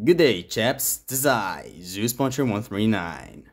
Good day, chaps. This is I, ZeusPuncher139.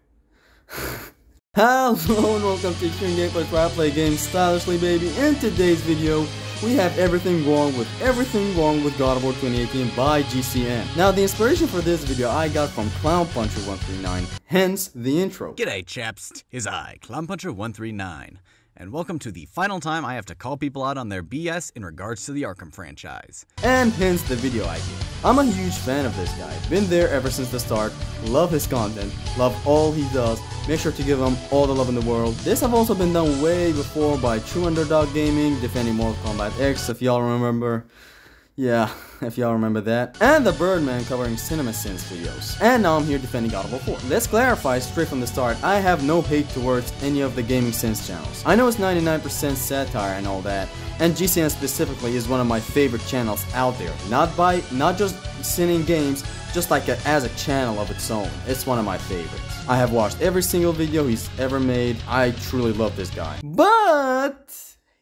Hello and welcome to Extreme Gameplay, where I play games stylishly, baby. In today's video, we have everything wrong with God of War 2018 by GCN. Now, the inspiration for this video I got from ClownPuncher139, hence the intro. G'day, chaps. It's I, ClownPuncher139. And welcome to the final time I have to call people out on their BS in regards to the Arkham franchise. And hence the video idea. I'm a huge fan of this guy, been there ever since the start, love his content, love all he does, make sure to give him all the love in the world. This have also been done way before by True Underdog Gaming, defending Mortal Kombat X, if y'all remember. Yeah, if y'all remember that. And the Birdman covering Cinema Sins videos. And now I'm here defending God of War 4. Let's clarify straight from the start, I have no hate towards any of the Gaming Sins channels. I know it's 99% satire and all that, and GCN specifically is one of my favorite channels out there. Not just sinning games, just like as a channel of its own. It's one of my favorites. I have watched every single video he's ever made. I truly love this guy. But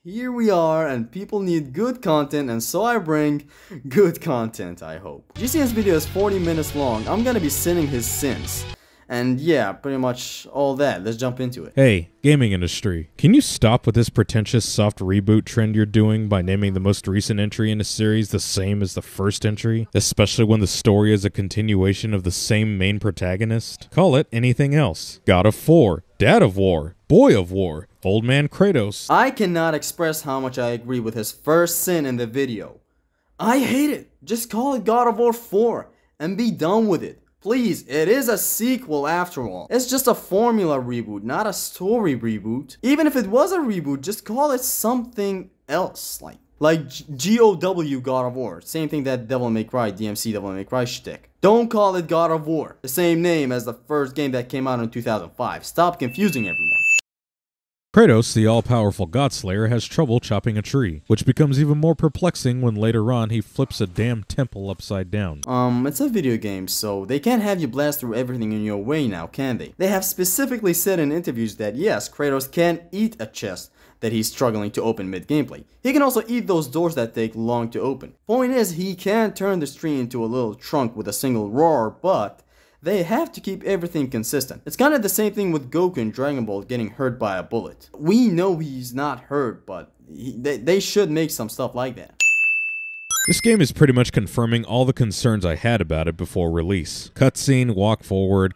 here we are, and people need good content, and so I bring good content, I hope. GCN's video is 40 minutes long. I'm gonna be sinning his sins. And yeah, pretty much all that. Let's jump into it. Hey, gaming industry, can you stop with this pretentious soft reboot trend you're doing by naming the most recent entry in a series the same as the first entry? Especially when the story is a continuation of the same main protagonist? Call it anything else. God of War, Dad of War, Boy of War, Old Man Kratos. I cannot express how much I agree with his first sin in the video. I hate it. Just call it God of War 4 and be done with it. Please, it is a sequel after all. It's just a formula reboot, not a story reboot. Even if it was a reboot, just call it something else, like GOW God of War. Same thing that Devil May Cry, DMC Devil May Cry shtick. Don't call it God of War, the same name as the first game that came out in 2005. Stop confusing everyone. Kratos, the all-powerful Godslayer, has trouble chopping a tree, which becomes even more perplexing when later on he flips a damn temple upside down. It's a video game, so they can't have you blast through everything in your way now, can they? They have specifically said in interviews that yes, Kratos can eat a chest that he's struggling to open mid-gameplay. He can also eat those doors that take long to open. Point is, he can turn this tree into a little trunk with a single roar, but they have to keep everything consistent. It's kind of the same thing with Goku in Dragon Ball getting hurt by a bullet. We know he's not hurt, but they should make some stuff like that. This game is pretty much confirming all the concerns I had about it before release. Cutscene, walk forward,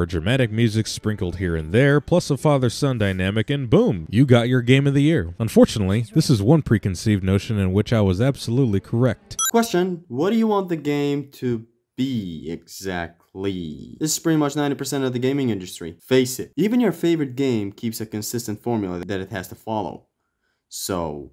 dramatic music sprinkled here and there, plus a father-son dynamic, and boom, you got your game of the year. Unfortunately, this is one preconceived notion in which I was absolutely correct. Question: what do you want the game to be exactly? This is pretty much 90% of the gaming industry. Face it, even your favorite game keeps a consistent formula that it has to follow. So,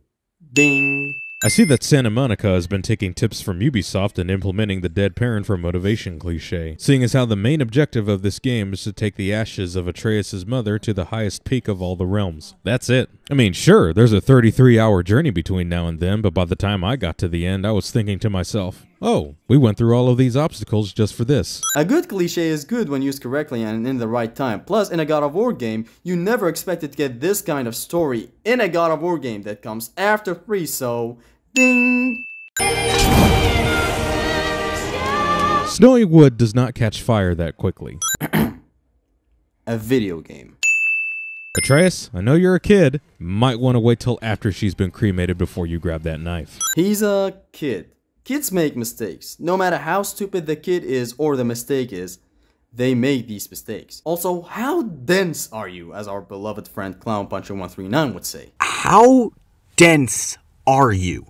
ding. I see that Santa Monica has been taking tips from Ubisoft and implementing the dead parent for motivation cliche, seeing as how the main objective of this game is to take the ashes of Atreus' mother to the highest peak of all the realms. That's it. I mean, sure, there's a 33-hour journey between now and then, but by the time I got to the end, I was thinking to myself, oh, we went through all of these obstacles just for this. A good cliche is good when used correctly and in the right time. Plus, in a God of War game, you never expected to get this kind of story in a God of War game that comes after 3, so ding! Snowy wood does not catch fire that quickly. A video game. Atreus, I know you're a kid. Might want to wait till after she's been cremated before you grab that knife. He's a kid. Kids make mistakes. No matter how stupid the kid is or the mistake is, they make these mistakes. Also, how dense are you, as our beloved friend ClownPuncher139 would say? How dense are you?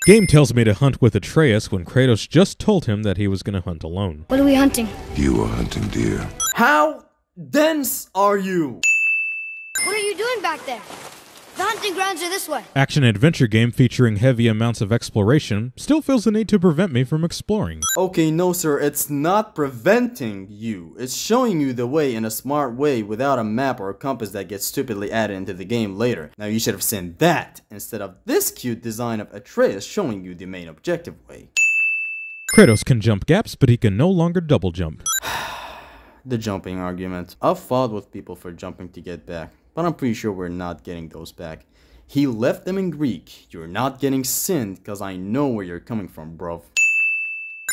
Game tells me to hunt with Atreus when Kratos just told him that he was going to hunt alone. What are we hunting? You were hunting deer. How dense are you? What are you doing back there? The hunting grounds are this way. Action-adventure game featuring heavy amounts of exploration still feels the need to prevent me from exploring. Okay, no sir, it's not preventing you. It's showing you the way in a smart way without a map or a compass that gets stupidly added into the game later. Now you should have seen that instead of this cute design of Atreus showing you the main objective way. Kratos can jump gaps, but he can no longer double jump. The jumping argument. I've fought with people for jumping to get back, but I'm pretty sure we're not getting those back. He left them in Greek. You're not getting sinned, cause I know where you're coming from, bruv.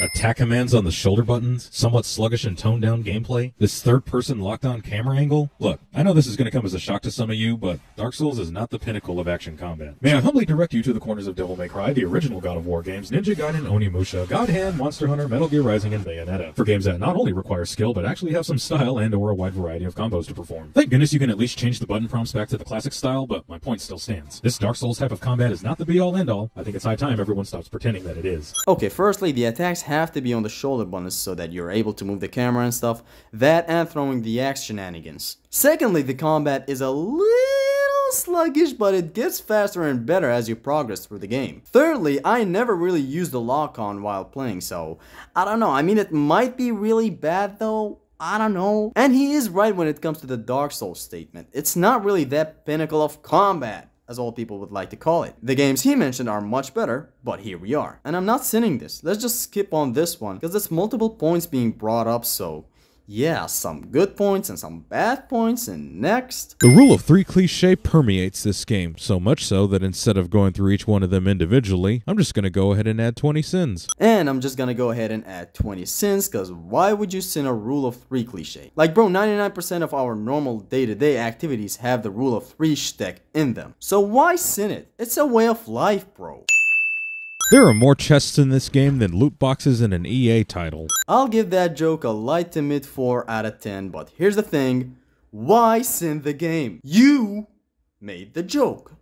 Attack commands on the shoulder buttons, somewhat sluggish and toned down gameplay, this third-person locked-on camera angle. Look, I know this is going to come as a shock to some of you, but Dark Souls is not the pinnacle of action combat. May I humbly direct you to the corners of Devil May Cry, the original God of War games, Ninja Gaiden, Onimusha, God Hand, Monster Hunter, Metal Gear Rising, and Bayonetta, for games that not only require skill, but actually have some style and or a wide variety of combos to perform. Thank goodness you can at least change the button prompts back to the classic style, but my point still stands. This Dark Souls type of combat is not the be-all end-all. I think it's high time everyone stops pretending that it is. Okay, firstly, the attacks have to be on the shoulder buttons so that you're able to move the camera and stuff. That and throwing the axe shenanigans. Secondly, the combat is a little sluggish, but it gets faster and better as you progress through the game. Thirdly, I never really used the lock-on while playing, so I don't know. I mean, it might be really bad though. I don't know. And he is right when it comes to the Dark Souls statement. It's not really that pinnacle of combat, as all people would like to call it. The games he mentioned are much better, but here we are. And I'm not sinning this. Let's just skip on this one, because there's multiple points being brought up, so yeah, some good points and some bad points, and next. The rule of three cliche permeates this game, so much so that instead of going through each one of them individually, I'm just gonna go ahead and add 20 sins. And I'm just gonna go ahead and add 20 sins, cause why would you sin a rule of three cliche? Like bro, 99% of our normal day-to-day activities have the rule of three shtick in them. So why sin it? It's a way of life, bro. There are more chests in this game than loot boxes in an EA title. I'll give that joke a light to mid 4 out of 10, but here's the thing. Why sin the game? You made the joke.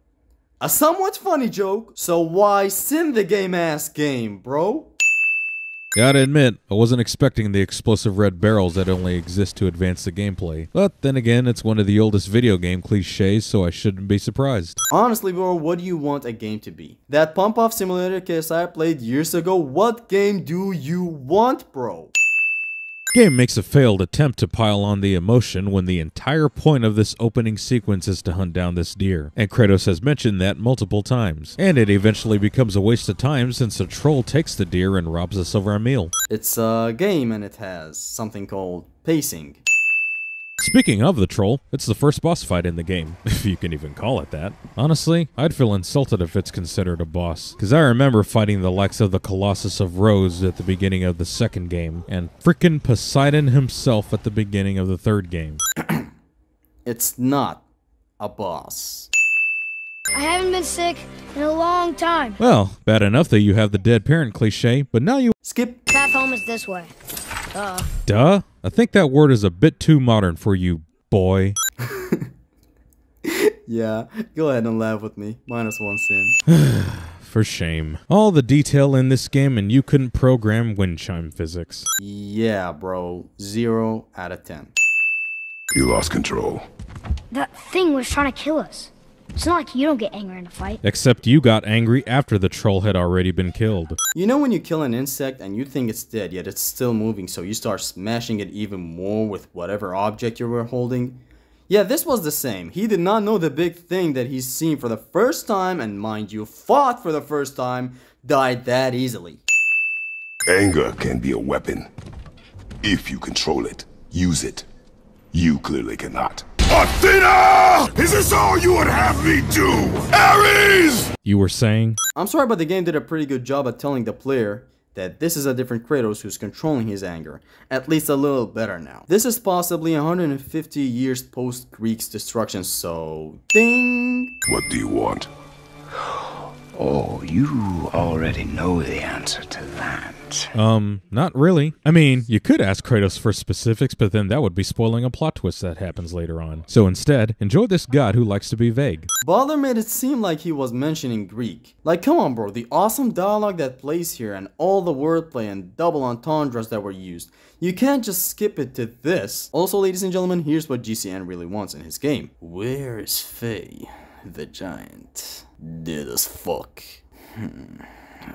A somewhat funny joke, so why sin the game-ass game, bro? Gotta admit, I wasn't expecting the explosive red barrels that only exist to advance the gameplay. But then again, it's one of the oldest video game cliches, so I shouldn't be surprised. Honestly, bro, what do you want a game to be? That pump-off simulator case I played years ago, what game do you want, bro? Game makes a failed attempt to pile on the emotion when the entire point of this opening sequence is to hunt down this deer, and Kratos has mentioned that multiple times. And it eventually becomes a waste of time since the troll takes the deer and robs us of our meal. It's a game and it has something called pacing. Speaking of the troll, it's the first boss fight in the game, if you can even call it that. Honestly, I'd feel insulted if it's considered a boss, because I remember fighting the likes of the Colossus of Rhodes at the beginning of the second game, and frickin' Poseidon himself at the beginning of the third game. It's not a boss. I haven't been sick in a long time. Well, bad enough that you have the dead parent cliche, but now you— Skip. Path home is this way. Duh? I think that word is a bit too modern for you, boy. Yeah, go ahead and laugh with me. -1 sin. For shame. All the detail in this game and you couldn't program wind chime physics. Yeah, bro. 0 out of 10. You lost control. That thing was trying to kill us. It's not like you don't get angry in a fight. Except you got angry after the troll had already been killed. You know when you kill an insect and you think it's dead, yet it's still moving, so you start smashing it even more with whatever object you were holding? Yeah, this was the same. He did not know the big thing that he's seen for the first time, and mind you, fought for the first time, died that easily. Anger can be a weapon. If you control it, use it. You clearly cannot. Athena! Is this all you would have me do? Ares! You were saying? I'm sorry, but the game did a pretty good job at telling the player that this is a different Kratos who's controlling his anger. At least a little better now. This is possibly 150 years post-Greek's destruction, so ding! What do you want? Oh, you already know the answer to that. Not really. I mean, you could ask Kratos for specifics, but then that would be spoiling a plot twist that happens later on. So instead, enjoy this god who likes to be vague. Balder made it seem like he was mentioning Greek. Like, come on bro, the awesome dialogue that plays here and all the wordplay and double entendres that were used. You can't just skip it to this. Also, ladies and gentlemen, here's what GCN really wants in his game. Where is Faye, the giant? Dead as fuck.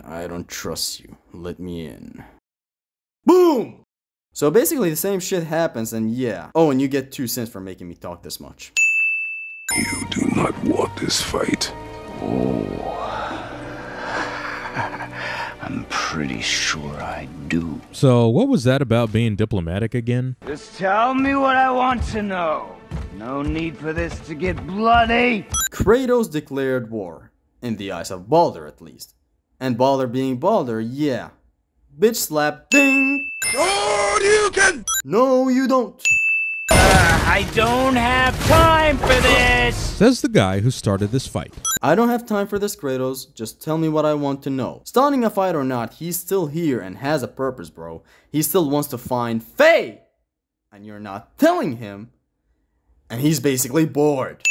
I don't trust you. Let me in. Boom! So basically the same shit happens and yeah. Oh, and you get 2 cents for making me talk this much. You do not want this fight. Oh, I'm pretty sure I do. So what was that about being diplomatic again? Just tell me what I want to know. No need for this to get bloody. Kratos declared war. In the eyes of Balder at least. And Balder being Balder, yeah. Bitch slap. Ding! Oh, you can! No, you don't. I don't have time for this! Says the guy who started this fight. I don't have time for this, Kratos. Just tell me what I want to know. Starting a fight or not, he's still here and has a purpose, bro. He still wants to find Faye! And you're not telling him. And he's basically bored.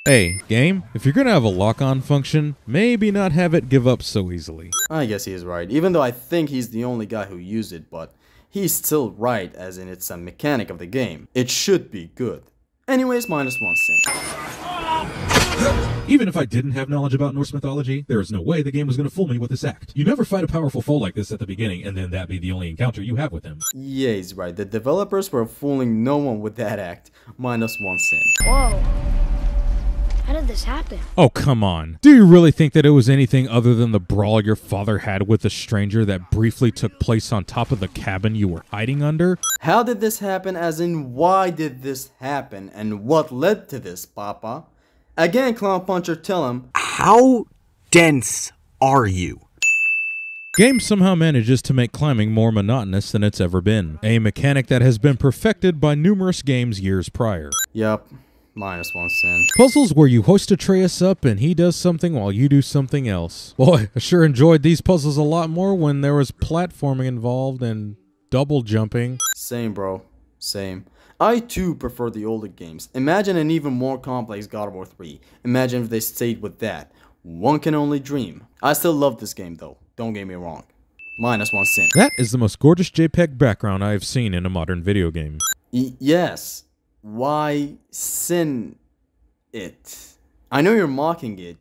Hey, game, if you're gonna have a lock-on function, maybe not have it give up so easily. I guess he is right, even though I think he's the only guy who used it, but he's still right, as in it's a mechanic of the game. It should be good. Anyways, -1 sin. Even if I didn't have knowledge about Norse mythology, there is no way the game was going to fool me with this act. You never fight a powerful foe like this at the beginning, and then that be the only encounter you have with him. Yeah, he's right. The developers were fooling no one with that act. -1 sin. Whoa. How did this happen? Oh, come on. Do you really think that it was anything other than the brawl your father had with a stranger that briefly took place on top of the cabin you were hiding under? How did this happen, as in why did this happen, and what led to this, Papa? Again, Clown Puncher, tell him. How dense are you? Game somehow manages to make climbing more monotonous than it's ever been, a mechanic that has been perfected by numerous games years prior. Yup, -1 sin. Puzzles where you hoist Atreus up and he does something while you do something else. Boy, I sure enjoyed these puzzles a lot more when there was platforming involved and double jumping. Same, bro. Same. I too prefer the older games. Imagine an even more complex God of War 3. Imagine if they stayed with that. One can only dream. I still love this game though, don't get me wrong. -1 sin. That is the most gorgeous JPEG background I have seen in a modern video game. Yes. Why sin it? I know you're mocking it.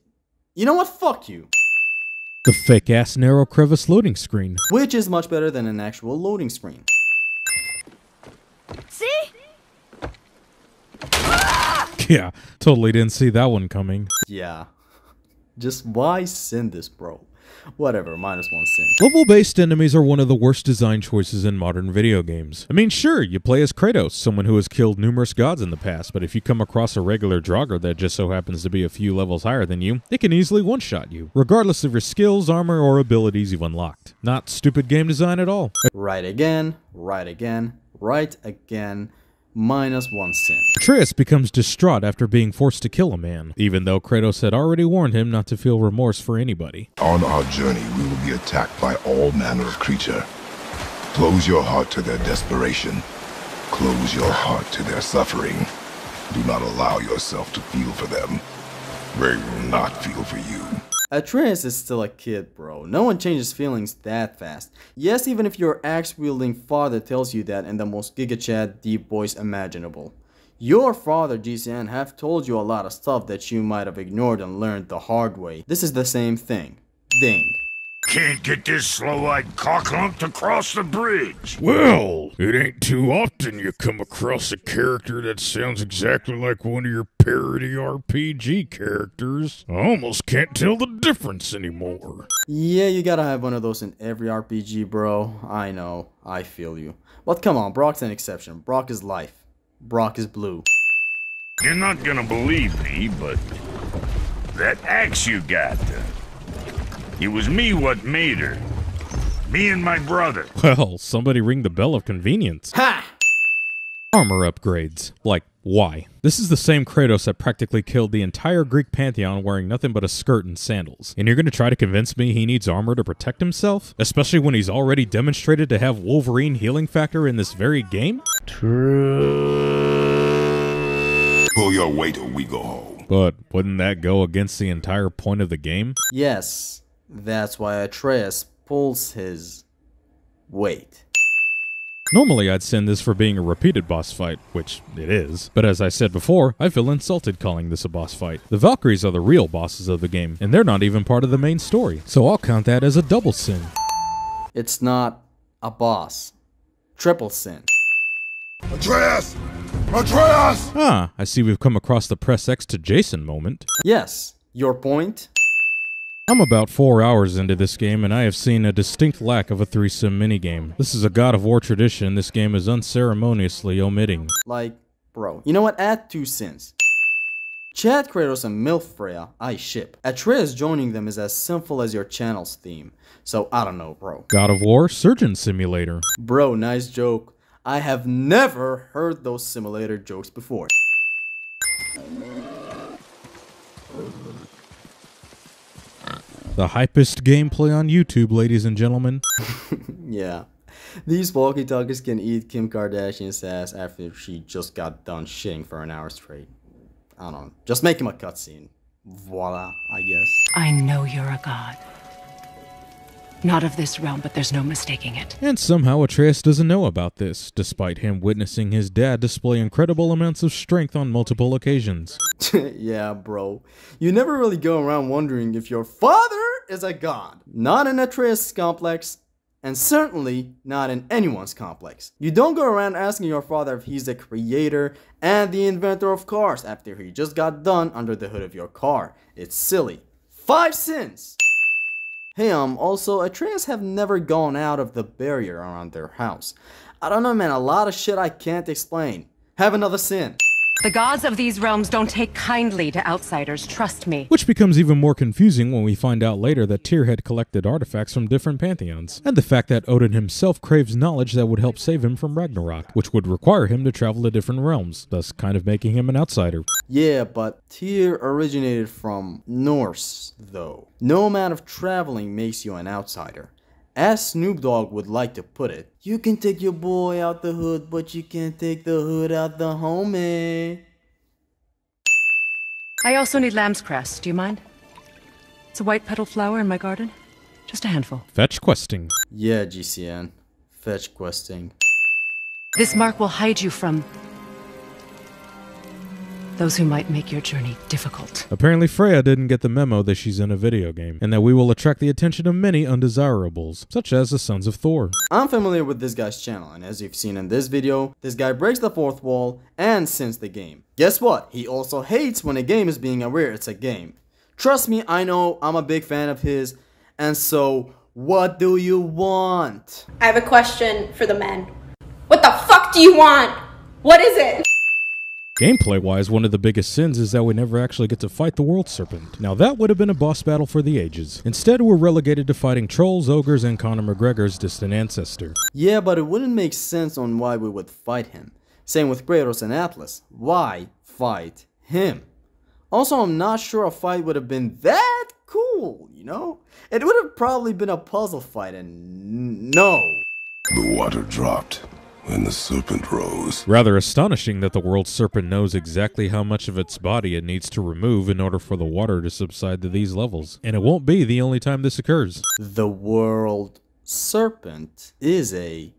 You know what? Fuck you. The fake-ass narrow crevice loading screen. Which is much better than an actual loading screen. See? Yeah, totally didn't see that one coming. Yeah. Just why sin this, bro? Whatever, -1 sin. Level-based enemies are one of the worst design choices in modern video games. I mean, sure, you play as Kratos, someone who has killed numerous gods in the past, but if you come across a regular Draugr that just so happens to be a few levels higher than you, it can easily one-shot you, regardless of your skills, armor, or abilities you've unlocked. Not stupid game design at all. Right again, right again, right again. -1 sin. Atreus becomes distraught after being forced to kill a man, even though Kratos had already warned him not to feel remorse for anybody. On our journey, we will be attacked by all manner of creature. Close your heart to their desperation. Close your heart to their suffering. Do not allow yourself to feel for them. They will not feel for you. Atreus is still a kid, bro. No one changes feelings that fast. Yes, even if your axe-wielding father tells you that in the most giga-chad deep voice imaginable. Your father, GCN, have told you a lot of stuff that you might have ignored and learned the hard way. This is the same thing. Ding. Can't get this slow-eyed cocklump to cross the bridge. Well, it ain't too often you come across a character that sounds exactly like one of your parody RPG characters. I almost can't tell the difference anymore. Yeah, you gotta have one of those in every RPG, bro. I know, I feel you. But come on, Brock's an exception. Brock is life. Brock is blue. You're not gonna believe me, but that axe you got, it was me what made her. Me and my brother. Well, somebody ring the bell of convenience. Ha! Armor upgrades. Like, why? This is the same Kratos that practically killed the entire Greek pantheon wearing nothing but a skirt and sandals. And you're gonna try to convince me he needs armor to protect himself? Especially when he's already demonstrated to have Wolverine healing factor in this very game? Pull your weight or we go home. But wouldn't that go against the entire point of the game? Yes, that's why Atreus pulls his weight. Normally I'd send this for being a repeated boss fight, which it is. But as I said before, I feel insulted calling this a boss fight. The Valkyries are the real bosses of the game, and they're not even part of the main story. So I'll count that as a double sin. It's not a boss. Triple sin. Atreus! Atreus! Ah, I see we've come across the press X to Jason moment. Yes, your point? I'm about 4 hours into this game, and I have seen a distinct lack of a threesome minigame. This is a God of War tradition this game is unceremoniously omitting. Like, bro, you know what? Add 2 sins. Chad, Kratos, and MILF Freya, I ship. Atreus joining them is as simple as your channel's theme. So I don't know, bro. God of War Surgeon Simulator. Bro, nice joke. I have never heard those simulator jokes before. The hypest gameplay on YouTube, ladies and gentlemen. Yeah. These walkie-talkies can eat Kim Kardashian's ass after she just got done shitting for an hour straight. I don't know. Just make him a cutscene. Voila, I guess. I know you're a god. Not of this realm, but there's no mistaking it. And somehow Atreus doesn't know about this, despite him witnessing his dad display incredible amounts of strength on multiple occasions. Yeah, bro. You never really go around wondering if your father is a god. Not in Atreus' complex, and certainly not in anyone's complex. You don't go around asking your father if he's the creator and the inventor of cars after he just got done under the hood of your car. It's silly. 5 sins! Hey, also, Atreus have never gone out of the barrier around their house. I don't know, man, a lot of shit I can't explain. Have another sin. The gods of these realms don't take kindly to outsiders, trust me. Which becomes even more confusing when we find out later that Tyr had collected artifacts from different pantheons, and the fact that Odin himself craves knowledge that would help save him from Ragnarok, which would require him to travel to different realms, thus kind of making him an outsider. Yeah, but Tyr originated from Norse, though. No amount of traveling makes you an outsider. As Snoop Dogg would like to put it, you can take your boy out the hood, but you can't take the hood out the homie. I also need lamb's cress, do you mind? It's a white petal flower in my garden. Just a handful. Fetch questing. Yeah, GCN. Fetch questing. This mark will hide you from those who might make your journey difficult. Apparently Freya didn't get the memo that she's in a video game, and that we will attract the attention of many undesirables, such as the Sons of Thor. I'm familiar with this guy's channel, and as you've seen in this video, this guy breaks the fourth wall and sins the game. Guess what? He also hates when a game is being aware it's a game. Trust me, I know, I'm a big fan of his, and so, what do you want? I have a question for the men. What the fuck do you want? What is it? Gameplay-wise, one of the biggest sins is that we never actually get to fight the World Serpent. Now that would have been a boss battle for the ages. Instead, we're relegated to fighting trolls, ogres, and Conor McGregor's distant ancestor. Yeah, but it wouldn't make sense on why we would fight him. Same with Kratos and Atlas. Why fight him? Also, I'm not sure a fight would have been that cool, you know? It would have probably been a puzzle fight, and no. The water dropped when the serpent rose. Rather astonishing that the World Serpent knows exactly how much of its body it needs to remove in order for the water to subside to these levels. And it won't be the only time this occurs. The World Serpent is a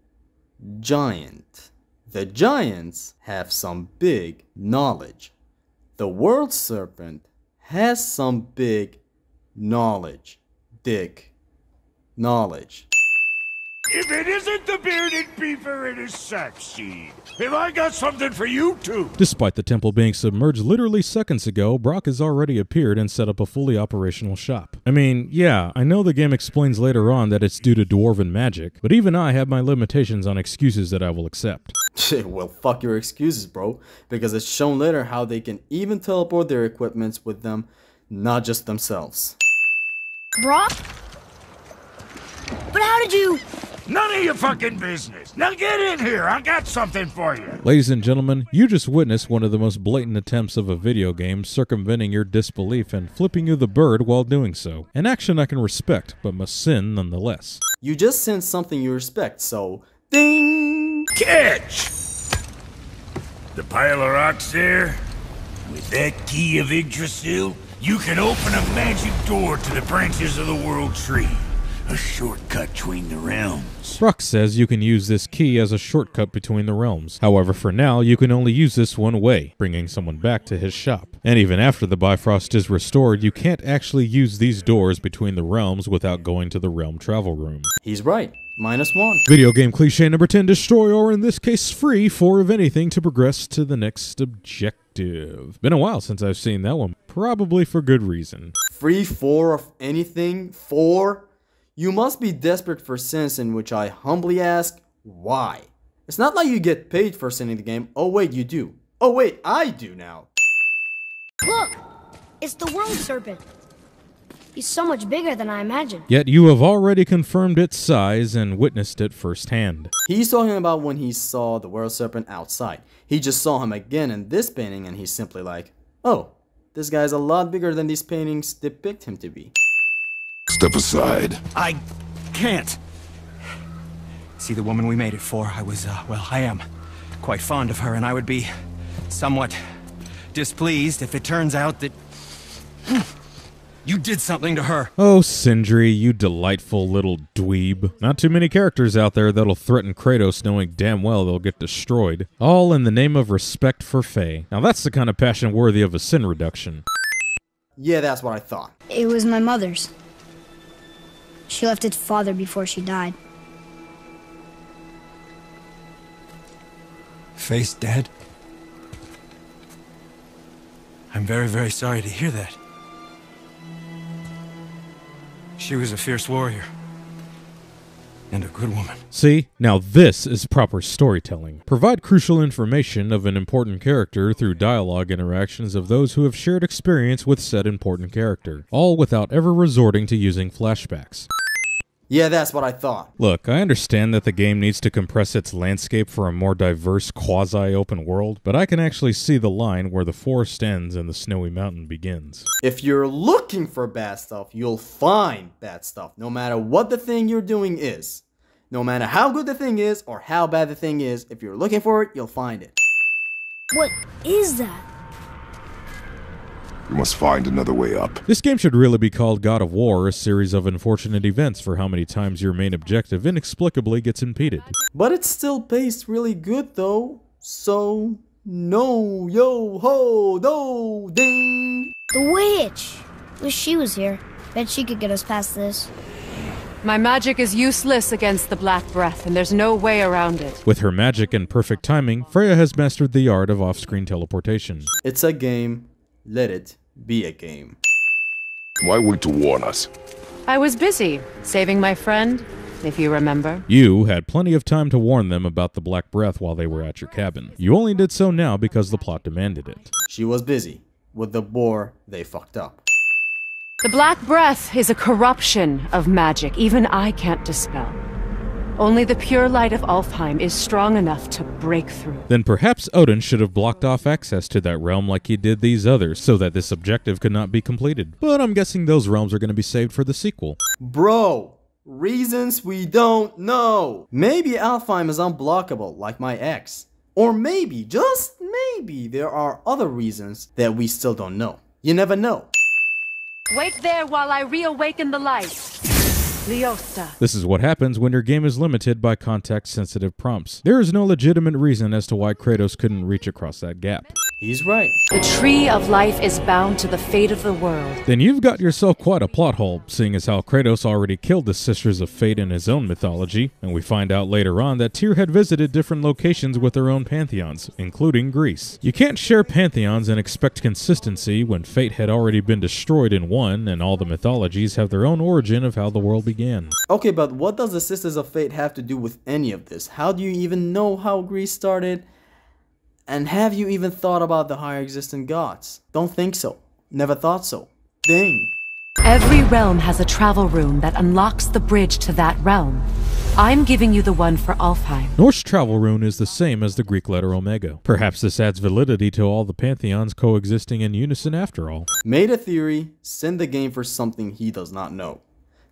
giant. The giants have some big knowledge. The World Serpent has some big knowledge. Dick. Knowledge. If it isn't the bearded beaver, it is Sackseed. Have I got something for you too? Despite the temple being submerged literally seconds ago, Brock has already appeared and set up a fully operational shop. I mean, yeah, I know the game explains later on that it's due to dwarven magic, but even I have my limitations on excuses that I will accept. Well, fuck your excuses, bro, because it's shown later how they can even teleport their equipments with them, not just themselves. Brock? But how did you... None of your fucking business. Now get in here. I got something for you. Ladies and gentlemen, you just witnessed one of the most blatant attempts of a video game circumventing your disbelief and flipping you the bird while doing so. An action I can respect, but must sin nonetheless. You just sent something you respect, so... Ding! Catch! The pile of rocks there? With that key of Yggdrasil, you can open a magic door to the branches of the World Tree. A shortcut between the realms. Brock says you can use this key as a shortcut between the realms. However, for now, you can only use this one way, bringing someone back to his shop. And even after the Bifrost is restored, you can't actually use these doors between the realms without going to the realm travel room. He's right. -1. Video game cliche number 10, destroy, or in this case, free 4 of anything to progress to the next objective. Been a while since I've seen that one, probably for good reason. Free 4 of anything? 4? You must be desperate for sins, in which I humbly ask, why? It's not like you get paid for sinning the game. Oh wait, you do. Oh wait, I do now. Look! It's the world serpent. He's so much bigger than I imagined. Yet you have already confirmed its size and witnessed it firsthand. He's talking about when he saw the world serpent outside. He just saw him again in this painting and he's simply like, oh, this guy's a lot bigger than these paintings depict him to be. Step aside. I can't. See the woman we made it for? I am quite fond of her, and I would be somewhat displeased if it turns out that you did something to her. Oh, Sindri, you delightful little dweeb. Not too many characters out there that'll threaten Kratos knowing damn well they'll get destroyed. All in the name of respect for Faye. Now that's the kind of passion worthy of a sin reduction. Yeah, that's what I thought. It was my mother's. She left its father before she died. Faye's dead? I'm very, very sorry to hear that. She was a fierce warrior. And a good woman. See? Now this is proper storytelling. Provide crucial information of an important character through dialogue interactions of those who have shared experience with said important character, all without ever resorting to using flashbacks. Yeah, that's what I thought. Look, I understand that the game needs to compress its landscape for a more diverse quasi-open world, but I can actually see the line where the forest ends and the snowy mountain begins. If you're looking for bad stuff, you'll find bad stuff, no matter what the thing you're doing is. No matter how good the thing is or how bad the thing is, if you're looking for it, you'll find it. What is that? We must find another way up. This game should really be called God of War, a series of unfortunate events for how many times your main objective inexplicably gets impeded. But it's still paced really good though, so no, yo, ho, no, ding. The witch! Wish she was here. Bet she could get us past this. My magic is useless against the Black Breath, and there's no way around it. With her magic and perfect timing, Freya has mastered the art of off-screen teleportation. It's a game. Let it be a game. Why wait to warn us? I was busy, saving my friend, if you remember. You had plenty of time to warn them about the Black Breath while they were at your cabin. You only did so now because the plot demanded it. She was busy with the boar they fucked up. The Black Breath is a corruption of magic even I can't dispel. Only the pure light of Alfheim is strong enough to break through. Then perhaps Odin should have blocked off access to that realm like he did these others, so that this objective could not be completed. But I'm guessing those realms are going to be saved for the sequel. Bro, reasons we don't know. Maybe Alfheim is unblockable like my ex. Or maybe, just maybe, there are other reasons that we still don't know. You never know. Wait there while I reawaken the light. Leosta. This is what happens when your game is limited by context-sensitive prompts. There is no legitimate reason as to why Kratos couldn't reach across that gap. He's right. The tree of life is bound to the fate of the world. Then you've got yourself quite a plot hole, seeing as how Kratos already killed the Sisters of Fate in his own mythology, and we find out later on that Tyr had visited different locations with their own pantheons, including Greece. You can't share pantheons and expect consistency when Fate had already been destroyed in one, and all the mythologies have their own origin of how the world began. Okay, but what does the Sisters of Fate have to do with any of this? How do you even know how Greece started? And have you even thought about the higher existing gods? Don't think so. Never thought so. Ding. Every realm has a travel rune that unlocks the bridge to that realm. I'm giving you the one for Alfheim. Norse travel rune is the same as the Greek letter Omega. Perhaps this adds validity to all the pantheons coexisting in unison after all. Made a theory, send the game for something he does not know.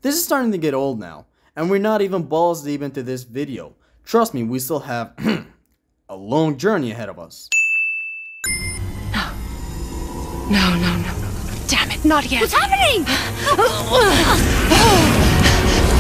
This is starting to get old now, and we're not even balls deep into this video. Trust me, we still have a long journey ahead of us. No. Damn it, not yet. What's happening?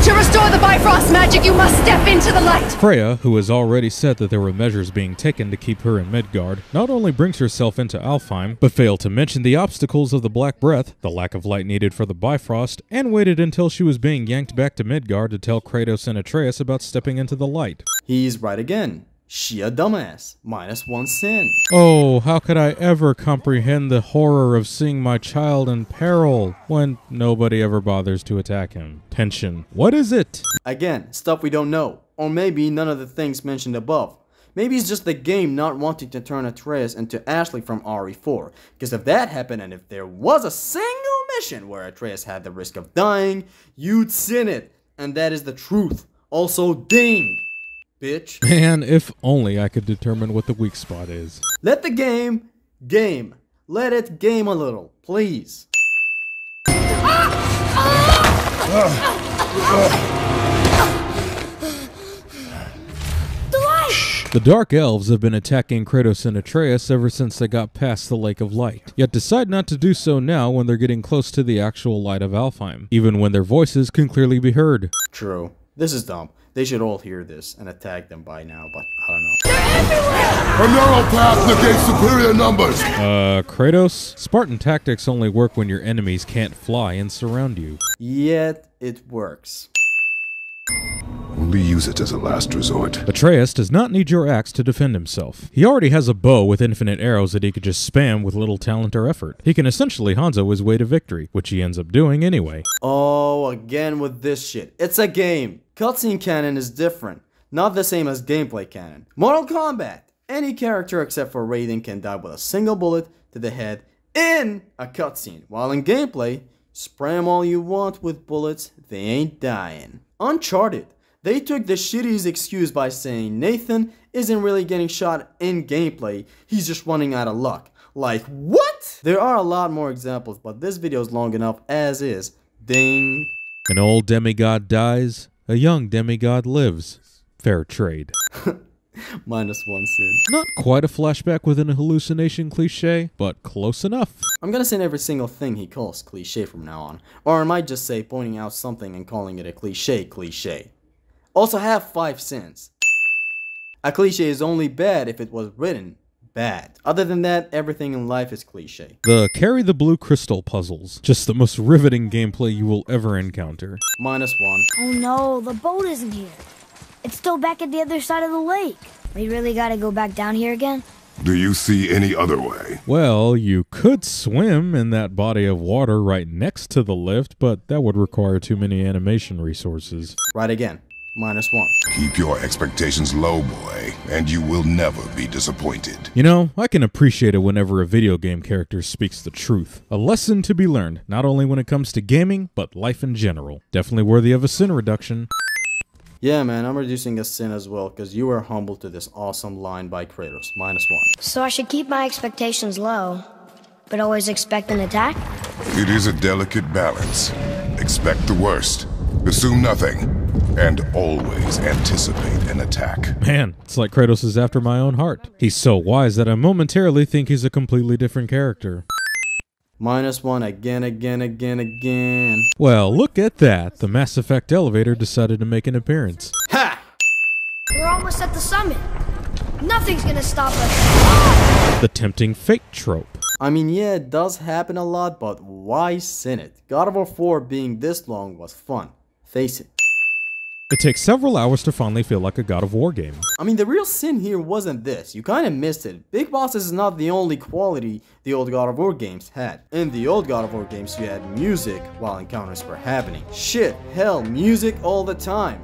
To restore the Bifrost magic, you must step into the light. Freya, who has already said that there were measures being taken to keep her in Midgard, not only brings herself into Alfheim, but failed to mention the obstacles of the Black Breath, the lack of light needed for the Bifrost, and waited until she was being yanked back to Midgard to tell Kratos and Atreus about stepping into the light. He's right again. She a dumbass. -1 sin. Oh, how could I ever comprehend the horror of seeing my child in peril when nobody ever bothers to attack him? Tension. What is it? Again, stuff we don't know. Or maybe none of the things mentioned above. Maybe it's just the game not wanting to turn Atreus into Ashley from RE4. Because if that happened and if there was a single mission where Atreus had the risk of dying, you'd seen it. And that is the truth. Also, ding, bitch. Man, if only I could determine what the weak spot is. Let the game game. Let it game a little, please. The Dark Elves have been attacking Kratos and Atreus ever since they got past the Lake of Light, yet decide not to do so now when they're getting close to the actual light of Alfheim, even when their voices can clearly be heard. True. This is dumb. They should all hear this and attack them by now, but I don't know. A narrow path negates superior numbers! Kratos? Spartan tactics only work when your enemies can't fly and surround you. Yet, it works. Only use it as a last resort. Atreus does not need your axe to defend himself. He already has a bow with infinite arrows that he could just spam with little talent or effort. He can essentially Hanzo his way to victory, which he ends up doing anyway. Oh, again with this shit. It's a game. Cutscene canon is different. Not the same as gameplay canon. Mortal Kombat. Any character except for Raiden can die with a single bullet to the head in a cutscene. While in gameplay, spray them all you want with bullets, they ain't dying. Uncharted. They took the shittiest excuse by saying Nathan isn't really getting shot in gameplay, he's just running out of luck. Like, what? There are a lot more examples, but this video is long enough as is. Ding. An old demigod dies, a young demigod lives. Fair trade. -1 sin. Not quite a flashback within a hallucination cliche, but close enough. I'm gonna say every single thing he calls cliche from now on. Or I might just say pointing out something and calling it a cliche. Also have 5 sins. A cliche is only bad if it was written bad. Other than that, everything in life is cliche. The Carry the Blue Crystal puzzles. Just the most riveting gameplay you will ever encounter. -1. Oh no, the boat isn't here. It's still back at the other side of the lake. We really gotta go back down here again? Do you see any other way? Well, you could swim in that body of water right next to the lift, but that would require too many animation resources. Right again. -1. Keep your expectations low, boy, and you will never be disappointed. You know, I can appreciate it whenever a video game character speaks the truth. A lesson to be learned, not only when it comes to gaming, but life in general. Definitely worthy of a sin reduction. Yeah, man, I'm reducing a sin as well, because you were humble to this awesome line by Kratos. -1. So I should keep my expectations low, but always expect an attack? It is a delicate balance. Expect the worst, assume nothing, and always anticipate an attack. Man, it's like Kratos is after my own heart. He's so wise that I momentarily think he's a completely different character. -1 again. Well, look at that. The Mass Effect elevator decided to make an appearance. Ha! We're almost at the summit. Nothing's gonna stop us. The tempting fate trope. I mean, yeah, it does happen a lot, but why sin it? God of War 4 being this long was fun. Face it. It takes several hours to finally feel like a God of War game. I mean, the real sin here wasn't this. You kinda missed it. Big bosses is not the only quality the old God of War games had. In the old God of War games, you had music while encounters were happening. Shit, hell, music all the time.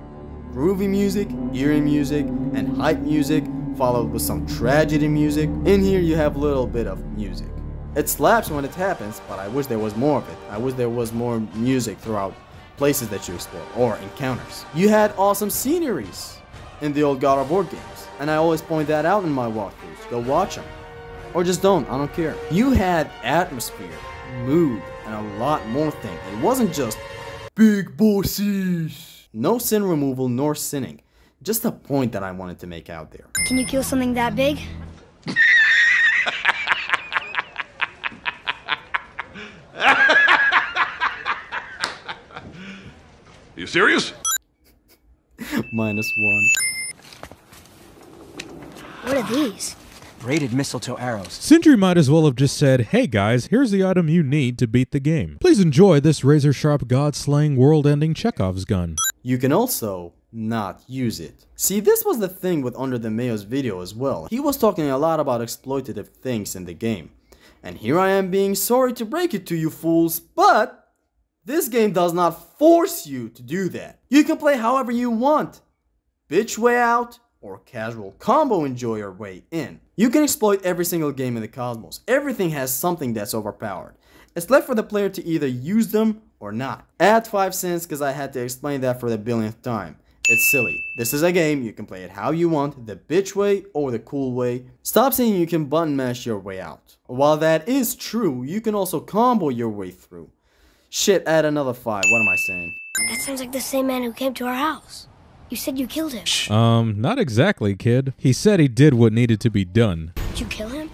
Groovy music, eerie music, and hype music, followed with some tragedy music. In here, you have a little bit of music. It slaps when it happens, but I wish there was more of it. I wish there was more music throughout places that you explore, or encounters. You had awesome sceneries in the old God of War games, and I always point that out in my walkthroughs. Go watch them. Or just don't, I don't care. You had atmosphere, mood, and a lot more things. It wasn't just big bosses. No sin removal nor sinning. Just a point that I wanted to make out there. Can you kill something that big? You serious? -1. What are these? Braided mistletoe arrows. Sindri might as well have just said, hey guys, here's the item you need to beat the game. Please enjoy this razor-sharp god-slaying world-ending Chekhov's gun. You can also not use it. See, this was the thing with Under the Mayo's video as well. He was talking a lot about exploitative things in the game. And here I am being sorry to break it to you fools, but this game does not force you to do that. You can play however you want. Bitch way out or casual combo enjoy your way in. You can exploit every single game in the cosmos. Everything has something that's overpowered. It's left for the player to either use them or not. Add 5 cents because I had to explain that for the billionth time. It's silly. This is a game, you can play it how you want, the bitch way or the cool way. Stop saying you can button mash your way out. While that is true, you can also combo your way through. Shit, add another 5, what am I saying? That sounds like the same man who came to our house. You said you killed him. Not exactly, kid. He said he did what needed to be done. Did you kill him?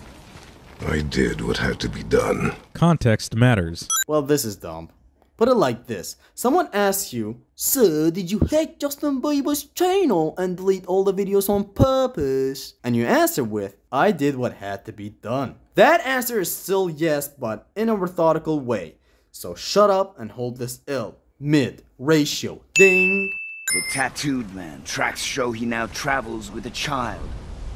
I did what had to be done. Context matters. Well, this is dumb. Put it like this. Someone asks you, "Sir, did you hack Justin Bieber's channel and delete all the videos on purpose?" And you answer with, "I did what had to be done." That answer is still yes, but in a methodical way. So shut up and hold this L. Mid ratio. Ding. The tattooed man. Tracks show he now travels with a child.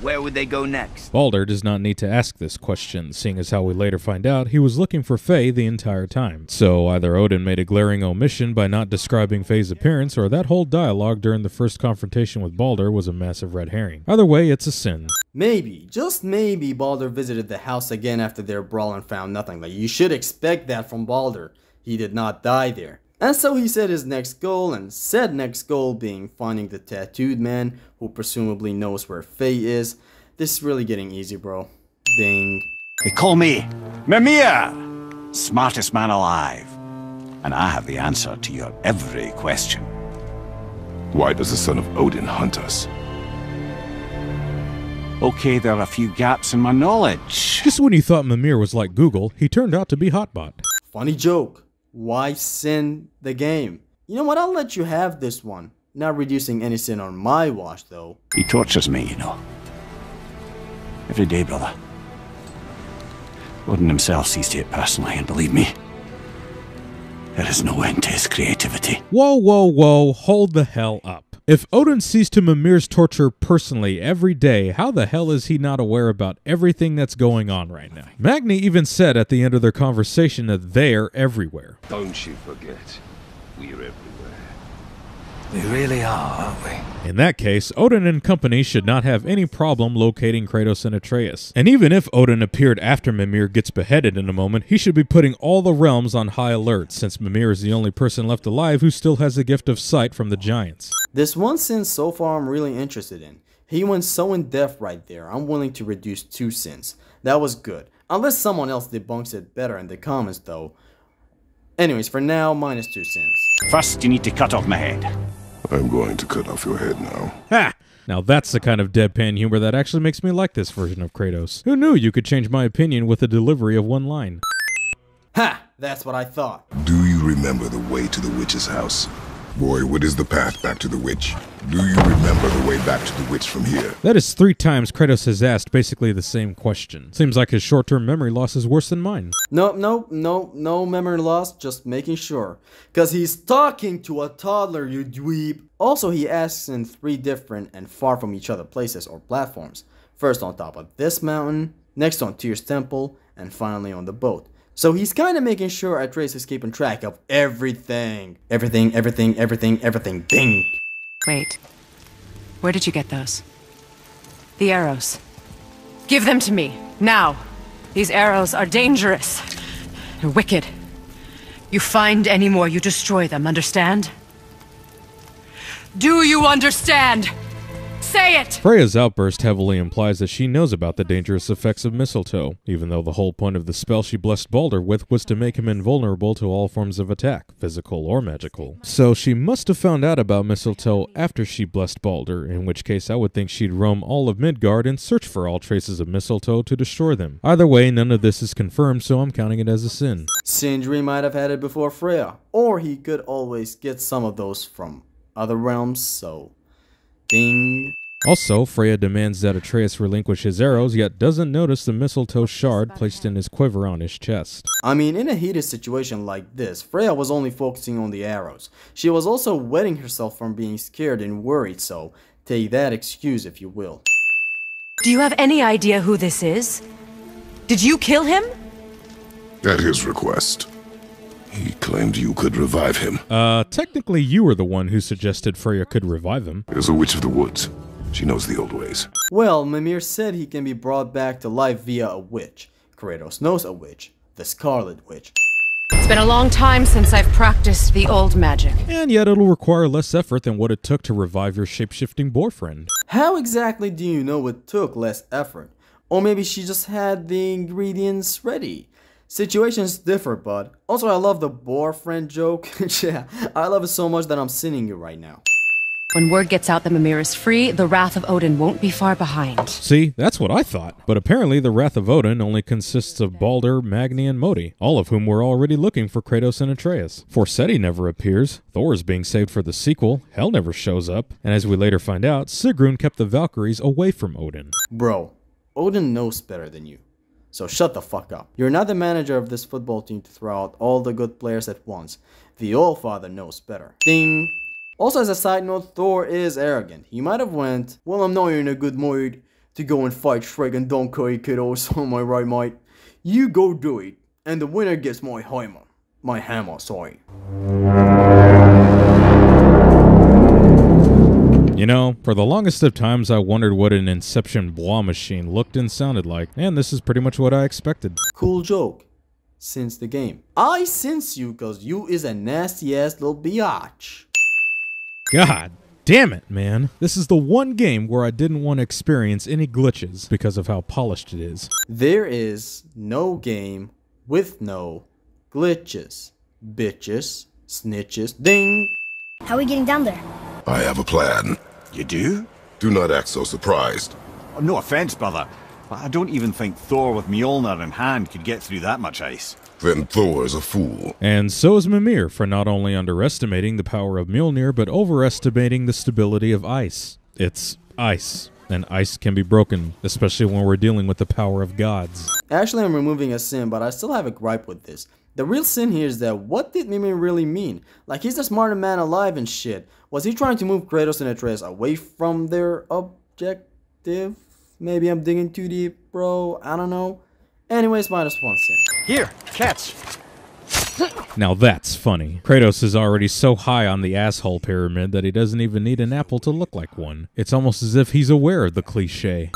Where would they go next? Balder does not need to ask this question, seeing as how we later find out he was looking for Faye the entire time. So either Odin made a glaring omission by not describing Faye's appearance, or that whole dialogue during the first confrontation with Balder was a massive red herring. Either way, it's a sin. Maybe, just maybe, Balder visited the house again after their brawl and found nothing. Like, you should expect that from Balder. He did not die there. And so he set his next goal, and said next goal being finding the tattooed man, who presumably knows where Faye is. This is really getting easy, bro. Ding. They call me Mimir, smartest man alive. And I have the answer to your every question. Why does the son of Odin hunt us? Okay, there are a few gaps in my knowledge. Just when you thought Mimir was like Google, he turned out to be Hotbot. Funny joke. Why sin the game? You know what, I'll let you have this one. Not reducing any sin on my watch, though. He tortures me, you know. Every day, brother. Odin himself sees to it personally, and believe me, there is no end to his creativity. Whoa, whoa, whoa, hold the hell up. If Odin sees to Mimir's torture personally every day, how the hell is he not aware about everything that's going on right now? Magni even said at the end of their conversation that they're everywhere. Don't you forget, we're everywhere. We really are, aren't we? In that case, Odin and company should not have any problem locating Kratos and Atreus. And even if Odin appeared after Mimir gets beheaded in a moment, he should be putting all the realms on high alert, since Mimir is the only person left alive who still has the gift of sight from the giants. This one sin so far I'm really interested in. He went so in depth right there, I'm willing to reduce 2 sins. That was good. Unless someone else debunks it better in the comments though. Anyways, for now, minus 2 sins. First, you need to cut off my head. I'm going to cut off your head now. Ha! Now that's the kind of deadpan humor that actually makes me like this version of Kratos. Who knew you could change my opinion with the delivery of one line? Ha! That's what I thought. Do you remember the way to the witch's house? Boy, what is the path back to the witch? Do you remember the way back to the witch from here? That is 3 times Kratos has asked basically the same question. Seems like his short-term memory loss is worse than mine. No memory loss, just making sure. Cause he's talking to a toddler, you dweeb. Also, he asks in 3 different and far from each other places or platforms. First on top of this mountain, next on Tyr's temple, and finally on the boat. So he's kind of making sure Atreus is keeping track of everything. Everything, ding. Wait. Where did you get those? The arrows. Give them to me, now. These arrows are dangerous. They're wicked. You find any more, you destroy them, understand? Do you understand? Say it! Freya's outburst heavily implies that she knows about the dangerous effects of mistletoe, even though the whole point of the spell she blessed Balder with was to make him invulnerable to all forms of attack, physical or magical. So she must have found out about mistletoe after she blessed Balder, in which case I would think she'd roam all of Midgard and search for all traces of mistletoe to destroy them. Either way, none of this is confirmed, so I'm counting it as a sin. Sindri might have had it before Freya, or he could always get some of those from other realms, so ding. Also, Freya demands that Atreus relinquish his arrows, yet doesn't notice the mistletoe shard placed in his quiver on his chest. I mean, in a heated situation like this, Freya was only focusing on the arrows. She was also wetting herself from being scared and worried, so take that excuse if you will. Do you have any idea who this is? Did you kill him? At his request. He claimed you could revive him. Technically you were the one who suggested Freya could revive him. There's a witch of the woods. She knows the old ways. Well, Mimir said he can be brought back to life via a witch. Kratos knows a witch, the Scarlet Witch. It's been a long time since I've practiced the old magic. And yet it'll require less effort than what it took to revive your shape-shifting boyfriend. How exactly do you know it took less effort? Or maybe she just had the ingredients ready. Situations differ, bud. Also, I love the boyfriend joke. Yeah, I love it so much that I'm sending you right now. When word gets out that Mimir is free, the wrath of Odin won't be far behind. See, that's what I thought. But apparently the wrath of Odin only consists of Balder, Magni, and Modi, all of whom were already looking for Kratos and Atreus. Forseti never appears, Thor is being saved for the sequel, Hel never shows up, and as we later find out, Sigrun kept the Valkyries away from Odin. Bro, Odin knows better than you. So shut the fuck up. You're not the manager of this football team to throw out all the good players at once. The All-Father knows better. Ding! Also, as a side note, Thor is arrogant. He might have went, well, I'm not in a good mood to go and fight Shrek and Donkey kiddos, am I right, mate? You go do it, and the winner gets my hammer. My hammer, sorry. You know, for the longest of times I wondered what an Inception Bois machine looked and sounded like, and this is pretty much what I expected. Cool joke. Since the game. I sense you cause you is a nasty ass little biatch. God damn it, man. This is the one game where I didn't want to experience any glitches because of how polished it is. There is no game with no glitches. Bitches, snitches, ding! How are we getting down there? I have a plan. You do? Do not act so surprised. Oh, no offense, brother, but I don't even think Thor with Mjolnir in hand could get through that much ice. Then Thor is a fool. And so is Mimir for not only underestimating the power of Mjolnir, but overestimating the stability of ice. It's ice, and ice can be broken, especially when we're dealing with the power of gods. Actually, I'm removing a sin, but I still have a gripe with this. The real sin here is that what did Mimir really mean? Like, he's the smartest man alive and shit. Was he trying to move Kratos and Atreus away from their objective? Maybe I'm digging too deep, bro. I don't know. Anyways, -1 sin. Here, catch. Now that's funny. Kratos is already so high on the asshole pyramid that he doesn't even need an apple to look like one. It's almost as if he's aware of the cliche.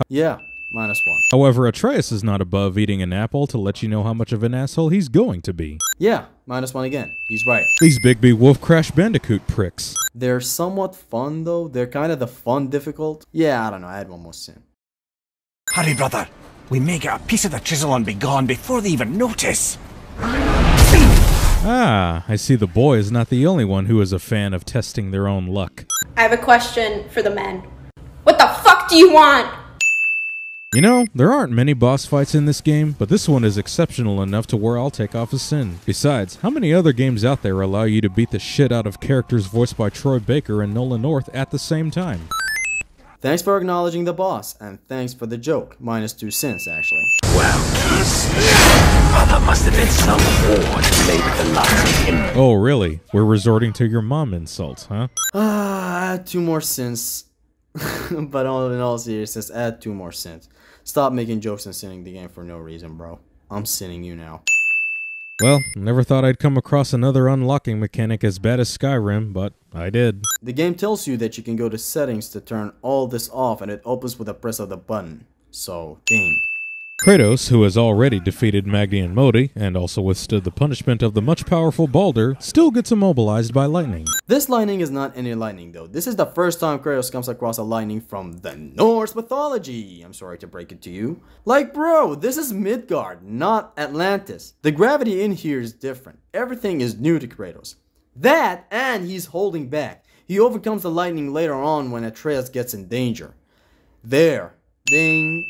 Yeah, -1. However, Atreus is not above eating an apple to let you know how much of an asshole he's going to be. Yeah, -1 again. He's right. These Big B Wolf Crash Bandicoot pricks. They're somewhat fun though. They're kind of the fun difficult. Yeah, I don't know. I had one more sin. Hurry, brother. We may get a piece of the chisel and be gone before they even notice. Ah, I see the boy is not the only one who is a fan of testing their own luck. I have a question for the men. What the fuck do you want? You know, there aren't many boss fights in this game, but this one is exceptional enough to where I'll take off a sin. Besides, how many other games out there allow you to beat the shit out of characters voiced by Troy Baker and Nolan North at the same time? Thanks for acknowledging the boss, and thanks for the joke. -2 sins, actually. Well, kids, there must have been some war to lay with the likes of him. Oh, really? We're resorting to your mom insults, huh? Add 2 more sins. But in all seriousness, add 2 more sins. Stop making jokes and sinning the game for no reason, bro. I'm sinning you now. Well, never thought I'd come across another unlocking mechanic as bad as Skyrim, but I did. The game tells you that you can go to settings to turn all this off, and it opens with a press of the button. So, ding. Kratos, who has already defeated Magni and Modi, and also withstood the punishment of the much powerful Balder, still gets immobilized by lightning. This lightning is not any lightning though. This is the first time Kratos comes across a lightning from the Norse mythology. I'm sorry to break it to you. Like bro, this is Midgard, not Atlantis. The gravity in here is different. Everything is new to Kratos. That, and he's holding back. He overcomes the lightning later on when Atreus gets in danger. There. Ding.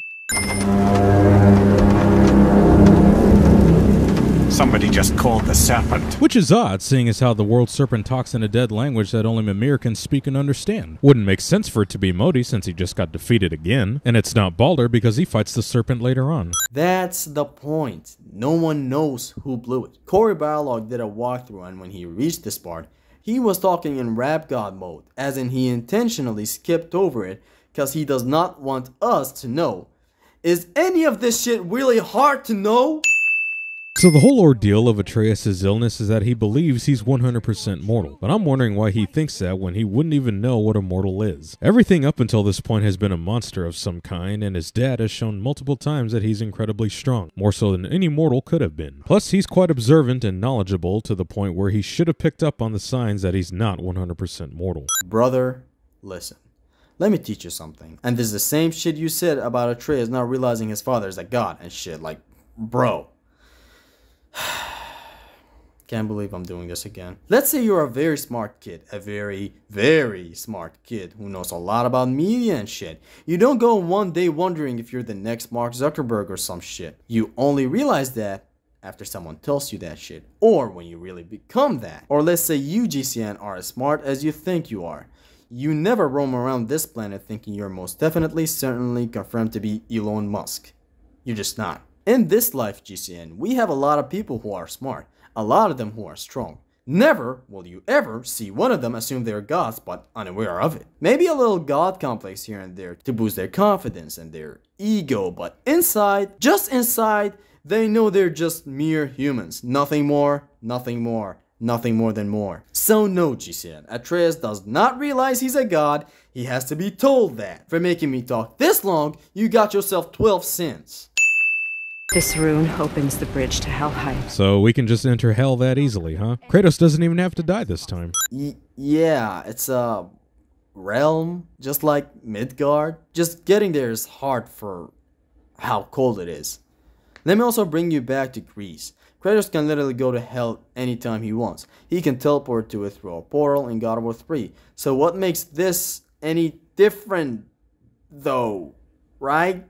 Somebody just called the serpent. Which is odd, seeing as how the world serpent talks in a dead language that only Mimir can speak and understand. Wouldn't make sense for it to be Modi since he just got defeated again, and it's not Balder because he fights the serpent later on. That's the point. No one knows who blew it. Corey Barlog did a walkthrough, and when he reached this part, he was talking in rap god mode, as in he intentionally skipped over it because he does not want us to know. Is any of this shit really hard to know? So the whole ordeal of Atreus' illness is that he believes he's 100% mortal, but I'm wondering why he thinks that when he wouldn't even know what a mortal is. Everything up until this point has been a monster of some kind, and his dad has shown multiple times that he's incredibly strong, more so than any mortal could have been. Plus, he's quite observant and knowledgeable to the point where he should have picked up on the signs that he's not 100% mortal. Brother, listen. Let me teach you something. And this is the same shit you said about Atreus not realizing his father is a god and shit. Like, bro. Can't believe I'm doing this again. Let's say you're a very smart kid. A very, very smart kid who knows a lot about media and shit. You don't go one day wondering if you're the next Mark Zuckerberg or some shit. You only realize that after someone tells you that shit. Or when you really become that. Or let's say you, GCN, are as smart as you think you are. You never roam around this planet thinking you're most definitely, certainly confirmed to be Elon Musk. You're just not. In this life, GCN, we have a lot of people who are smart. A lot of them who are strong. Never will you ever see one of them assume they're gods but unaware of it. Maybe a little god complex here and there to boost their confidence and their ego, but inside, just inside, they know they're just mere humans. Nothing more, nothing more. Nothing more than more. So no, GCN, Atreus does not realize he's a god. He has to be told that. For making me talk this long, you got yourself 12 sins. This rune opens the bridge to Helheim. So we can just enter hell that easily, huh? Kratos doesn't even have to die this time. Yeah, it's a realm, just like Midgard. Just getting there is hard for how cold it is. Let me also bring you back to Greece. Kratos can literally go to hell anytime he wants. He can teleport to it through a portal in God of War 3. So what makes this any different, though, right?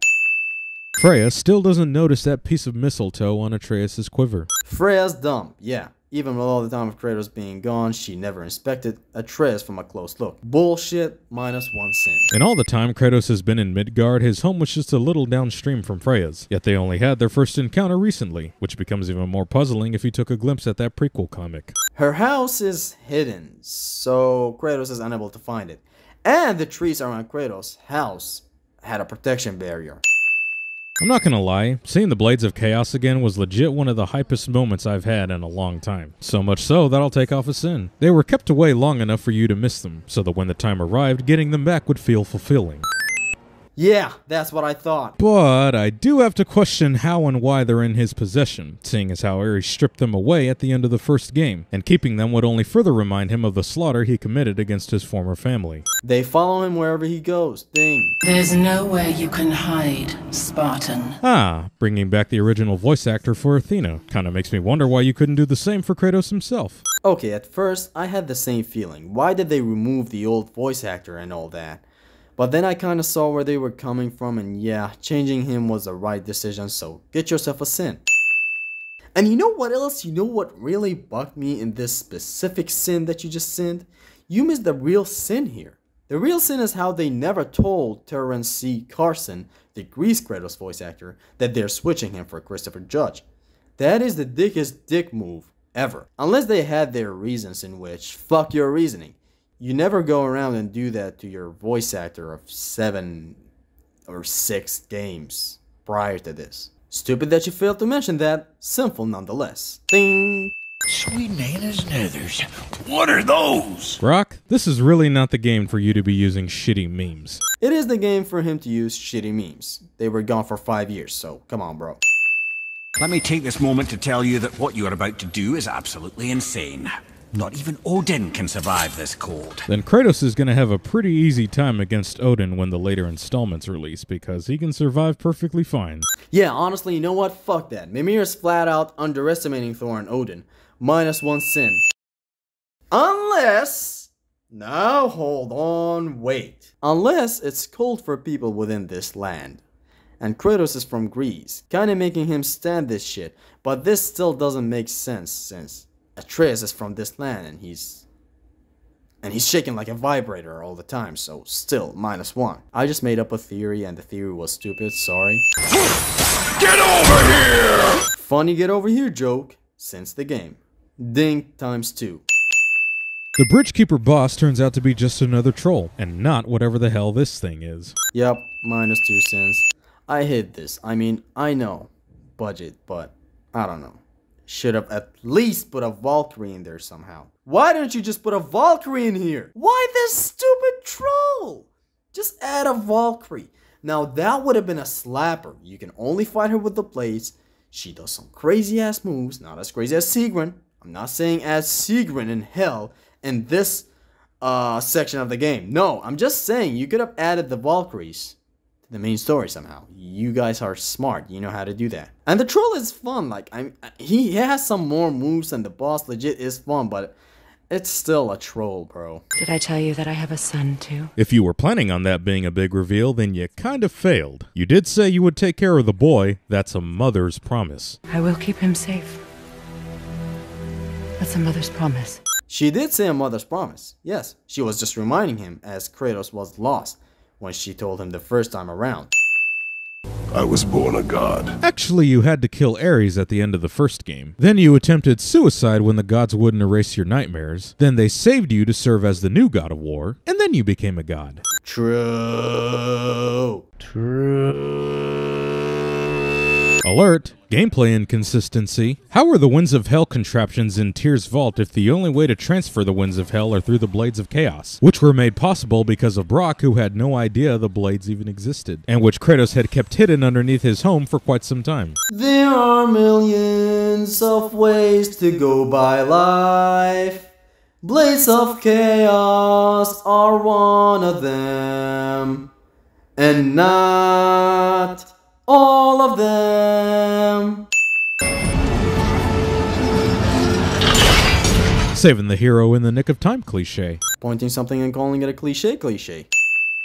Freya still doesn't notice that piece of mistletoe on Atreus' quiver. Freya's dumb, yeah. Even with all the time of Kratos being gone, she never inspected Atreus from a close look. Bullshit, -1 sin. And all the time Kratos has been in Midgard, his home was just a little downstream from Freya's. Yet they only had their first encounter recently, which becomes even more puzzling if you took a glimpse at that prequel comic. Her house is hidden, so Kratos is unable to find it. And the trees around Kratos' house had a protection barrier. I'm not gonna lie, seeing the Blades of Chaos again was legit one of the hypest moments I've had in a long time. So much so that I'll take off a sin. They were kept away long enough for you to miss them, so that when the time arrived, getting them back would feel fulfilling. Yeah, that's what I thought. But I do have to question how and why they're in his possession, seeing as how Ares stripped them away at the end of the first game, and keeping them would only further remind him of the slaughter he committed against his former family. They follow him wherever he goes. Ding. There's nowhere you can hide, Spartan. Ah, bringing back the original voice actor for Athena. Kinda makes me wonder why you couldn't do the same for Kratos himself. Okay, at first, I had the same feeling. Why did they remove the old voice actor and all that? But then I kinda saw where they were coming from, and yeah, changing him was the right decision, so get yourself a sin. And you know what else? You know what really bugged me in this specific sin that you just sinned? You missed the real sin here. The real sin is how they never told Terrence C. Carson, the Grease Kratos voice actor, that they're switching him for Christopher Judge. That is the dickest dick move ever. Unless they had their reasons, in which, fuck your reasoning. You never go around and do that to your voice actor of 7 or 6 games prior to this. Stupid that you failed to mention that, sinful nonetheless. Ding! Sweet Nana's nethers. What are those? Brock, this is really not the game for you to be using shitty memes. It is the game for him to use shitty memes. They were gone for 5 years, so come on, bro. Let me take this moment to tell you that what you are about to do is absolutely insane. Not even Odin can survive this cold. Then Kratos is going to have a pretty easy time against Odin when the later installments release, because he can survive perfectly fine. Yeah, honestly, you know what? Fuck that. Mimir is flat out underestimating Thor and Odin. -1 sin. Unless... Now hold on, wait. Unless it's cold for people within this land. And Kratos is from Greece, kinda making him stand this shit, but this still doesn't make sense since Atreus is from this land and he's shaking like a vibrator all the time, so still -1. I just made up a theory and the theory was stupid, sorry. Get over here! Funny get over here joke since the game. Ding ×2. The Bridgekeeper boss turns out to be just another troll, and not whatever the hell this thing is. Yep, -2 sins. I hate this. I mean, I know. Budget, but I don't know. should have at least put a Valkyrie in there somehow. Why didn't you just put a Valkyrie in here? Why this stupid troll? Just add a Valkyrie. Now that would have been a slapper. You can only fight her with the blades. She does some crazy ass moves, not as crazy as Sigrun. I'm not saying as Sigrun in hell in this section of the game. No, I'm just saying you could have added the Valkyries to the main story somehow. You guys are smart. You know how to do that. And the troll is fun. Like, he has some more moves and the boss legit is fun, but it's still a troll, bro. Did I tell you that I have a son, too? If you were planning on that being a big reveal, then you kind of failed. You did say you would take care of the boy. That's a mother's promise. I will keep him safe. That's a mother's promise. She did say a mother's promise. Yes, she was just reminding him as Kratos was lost when she told him the first time around. I was born a god. Actually, you had to kill Ares at the end of the first game. Then you attempted suicide when the gods wouldn't erase your nightmares. Then they saved you to serve as the new god of war. And then you became a god. True. Alert! Gameplay inconsistency. How are the Winds of Hell contraptions in Tyr's vault if the only way to transfer the Winds of Hell are through the Blades of Chaos, which were made possible because of Brock, who had no idea the blades even existed, and which Kratos had kept hidden underneath his home for quite some time? There are millions of ways to go by life. Blades of Chaos are one of them, and not all of them. Saving the hero in the nick of time cliche. Pointing something and calling it a cliche.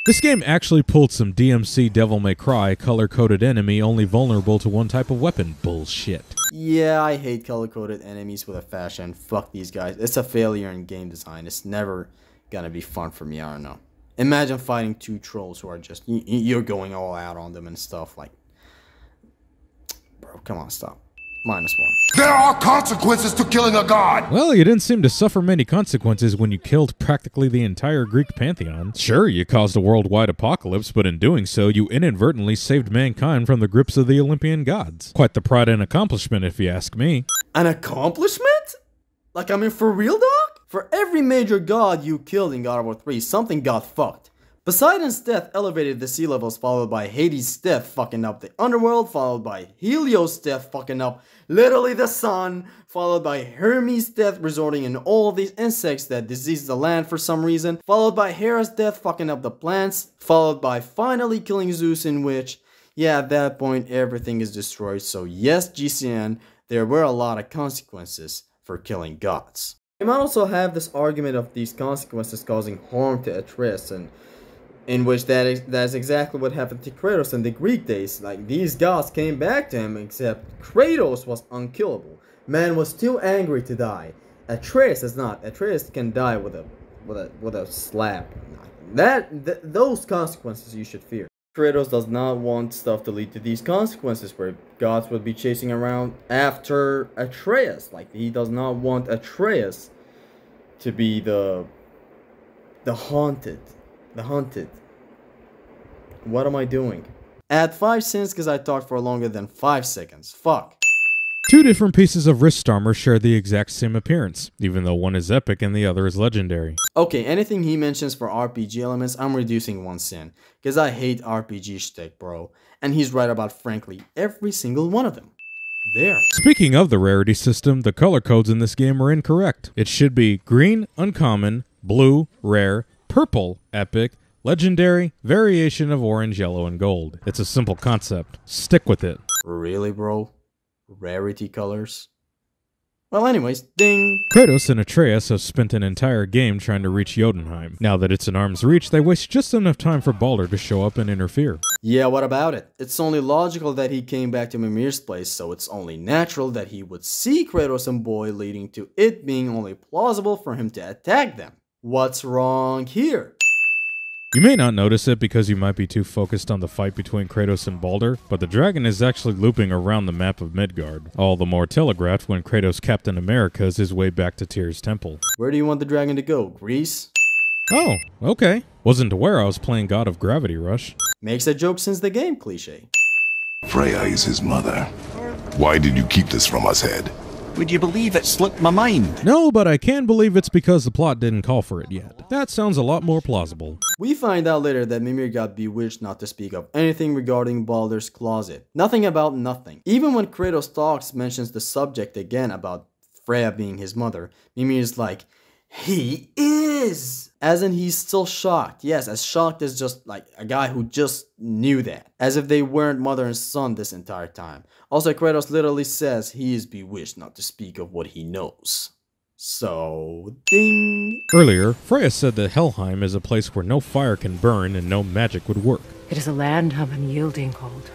This game actually pulled some DMC Devil May Cry color-coded enemy only vulnerable to one type of weapon bullshit. Yeah, I hate color-coded enemies with a fashion. Fuck these guys. It's a failure in game design. It's never gonna be fun for me, I don't know. Imagine fighting two trolls who are just, you're going all out on them and stuff like, bro, come on, stop. -1. There are consequences to killing a god! Well, you didn't seem to suffer many consequences when you killed practically the entire Greek pantheon. Sure, you caused a worldwide apocalypse, but in doing so, you inadvertently saved mankind from the grips of the Olympian gods. Quite the pride and accomplishment, if you ask me. An accomplishment? Like, I mean, for real, dog? For every major god you killed in God of War 3, something got fucked. Poseidon's death elevated the sea levels, followed by Hades' death fucking up the underworld, followed by Helios' death fucking up literally the sun, followed by Hermes' death resulting in all of these insects that disease the land for some reason, followed by Hera's death fucking up the plants, followed by finally killing Zeus, in which, yeah, at that point everything is destroyed. So yes, GCN, there were a lot of consequences for killing gods. You might also have this argument of these consequences causing harm to Atreus, and in which that's exactly what happened to Kratos in the Greek days. Like, these gods came back to him, except Kratos was unkillable. Man was too angry to die. Atreus is not. Atreus can die with a slap. Those consequences you should fear. Kratos does not want stuff to lead to these consequences where gods would be chasing around after Atreus. Like, he does not want Atreus to be the haunted. The hunted. What am I doing? Add 5 cents because I talked for longer than 5 seconds. Fuck. Two different pieces of wrist armor share the exact same appearance, even though one is epic and the other is legendary. Okay, anything he mentions for RPG elements, I'm reducing 1 cent. Because I hate RPG shtick, bro. And he's right about, frankly, every single one of them. There. Speaking of the rarity system, the color codes in this game are incorrect. It should be green, uncommon, blue, rare, purple, epic, legendary, variation of orange, yellow, and gold. It's a simple concept. Stick with it. Really, bro? Rarity colors? Well, anyways, ding! Kratos and Atreus have spent an entire game trying to reach Jotunheim. Now that it's in arm's reach, they waste just enough time for Baldur to show up and interfere. Yeah, what about it? It's only logical that he came back to Mimir's place, so it's only natural that he would see Kratos and Boy, leading to it being only plausible for him to attack them. What's wrong here? You may not notice it because you might be too focused on the fight between Kratos and Baldur, but the dragon is actually looping around the map of Midgard, all the more telegraphed when Kratos Captain Americas his way back to Tyr's temple. Where do you want the dragon to go? Greece? Oh, okay. Wasn't aware I was playing God of Gravity Rush. Makes a joke since the game, cliche. Freya is his mother. Why did you keep this from us, Head? Would you believe it slipped my mind? No, but I can believe it's because the plot didn't call for it yet. That sounds a lot more plausible. We find out later that Mimir got bewitched not to speak of anything regarding Baldur's closet. Nothing about nothing. Even when Kratos talks, mentions the subject again about Freya being his mother, Mimir's like, he is! As in he's still shocked. Yes, as shocked as just like a guy who just knew that. As if they weren't mother and son this entire time. Also, Kratos literally says he is bewitched not to speak of what he knows. So, ding! Earlier, Freya said that Helheim is a place where no fire can burn and no magic would work. It is a land of unyielding cold.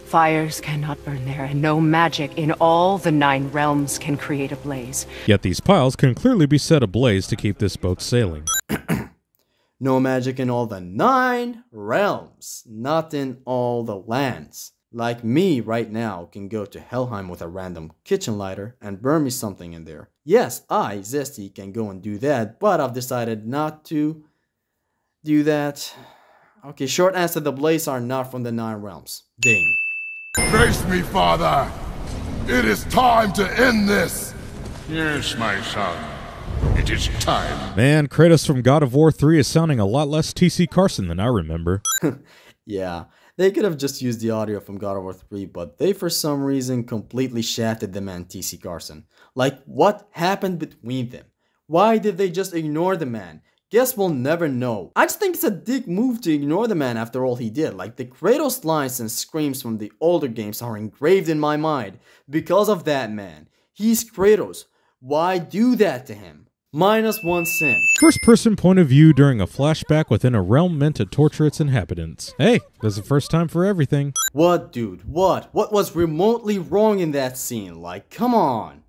Fires cannot burn there, and no magic in all the 9 realms can create a blaze. Yet these piles can clearly be set ablaze to keep this boat sailing. No magic in all the 9 realms, not in all the lands. Like me right now can go to Helheim with a random kitchen lighter and burn me something in there. Yes, I, Zesty, can go and do that, but I've decided not to do that. Okay, short answer, the blaze are not from the 9 realms. Ding. Face me, father. It is time to end this. Yes, my son. It is time. Man, Kratos from God of War 3 is sounding a lot less TC Carson than I remember. Yeah, they could have just used the audio from God of War 3, but they for some reason completely shafted the man TC Carson. Like, what happened between them? Why did they just ignore the man? Guess we'll never know. I just think it's a dick move to ignore the man after all he did. Like, the Kratos lines and screams from the older games are engraved in my mind because of that man. He's Kratos. Why do that to him? -1 sin. First person point of view during a flashback within a realm meant to torture its inhabitants. Hey, there's a first time for everything. What, dude? What? What was remotely wrong in that scene? Like, come on.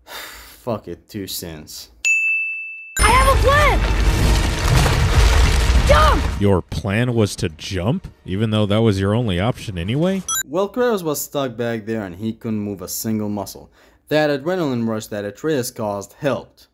Fuck it, 2 sins. I have a plan! Jump! Your plan was to jump? Even though that was your only option anyway? Well, Kratos was stuck back there and he couldn't move a single muscle. That adrenaline rush that Atreus caused helped.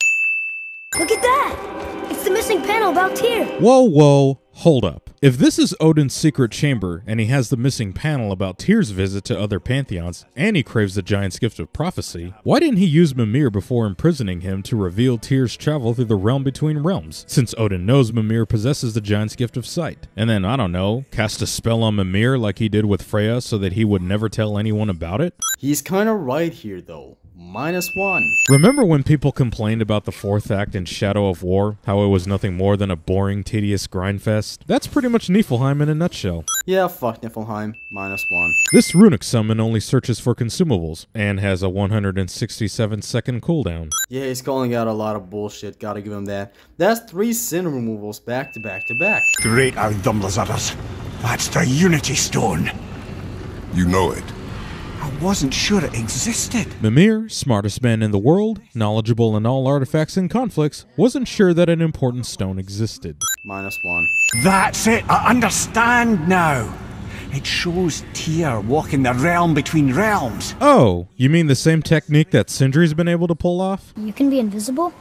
Look at that! It's the missing panel about Tyr! Whoa, whoa, hold up. If this is Odin's secret chamber, and he has the missing panel about Tyr's visit to other pantheons, and he craves the giant's gift of prophecy, why didn't he use Mimir before imprisoning him to reveal Tyr's travel through the realm between realms, since Odin knows Mimir possesses the giant's gift of sight? And then, I don't know, cast a spell on Mimir like he did with Freya so that he would never tell anyone about it? He's kinda right here though. -1. Remember when people complained about the 4th act in Shadow of War, how it was nothing more than a boring, tedious grindfest? That's pretty much Niflheim in a nutshell. Yeah, fuck Niflheim. -1. This runic summon only searches for consumables, and has a 167-second cooldown. Yeah, he's calling out a lot of bullshit, gotta give him that. That's 3 sin removals back to back to back. Great Ardumlazaras. That's the Unity Stone. You know it. I wasn't sure it existed. Mimir, smartest man in the world, knowledgeable in all artifacts and conflicts, wasn't sure that an important stone existed. -1. That's it, I understand now. It shows Tyr walking the realm between realms. Oh, you mean the same technique that Sindri's been able to pull off? You can be invisible?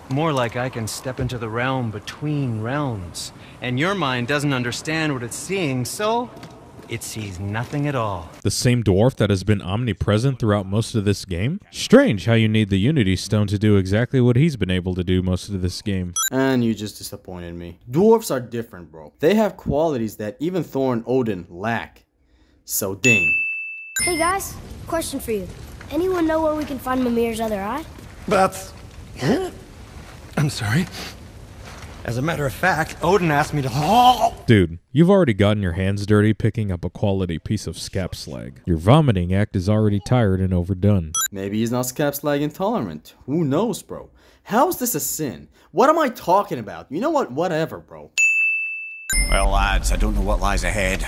More like I can step into the realm between realms. And your mind doesn't understand what it's seeing, so it sees nothing at all. The same dwarf that has been omnipresent throughout most of this game? Strange how you need the Unity Stone to do exactly what he's been able to do most of this game. And you just disappointed me. Dwarves are different, bro. They have qualities that even Thor and Odin lack. So ding. Hey guys, question for you. Anyone know where we can find Mimir's other eye? That's... I'm sorry. As a matter of fact, Odin asked me to... Dude, you've already gotten your hands dirty picking up a quality piece of scap slag. Your vomiting act is already tired and overdone. Maybe he's not scap slag intolerant. Who knows, bro? How is this a sin? What am I talking about? You know what? Whatever, bro. Well, lads, I don't know what lies ahead,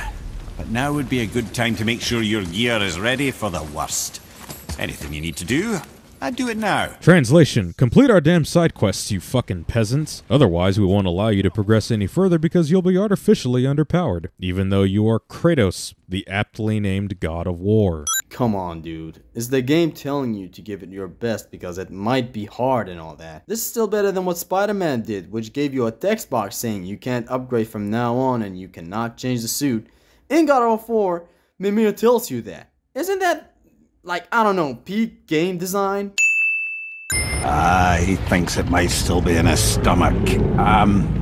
but now would be a good time to make sure your gear is ready for the worst. Anything you need to do, I'd do it now. Translation: complete our damn side quests, you fucking peasants. Otherwise, we won't allow you to progress any further because you'll be artificially underpowered, even though you are Kratos, the aptly named God of War. Come on, dude. Is the game telling you to give it your best because it might be hard and all that? This is still better than what Spider-Man did, which gave you a text box saying you can't upgrade from now on and you cannot change the suit. In God of War 4, Mimir tells you that. Isn't that like, I don't know, peak game design? He thinks it might still be in his stomach.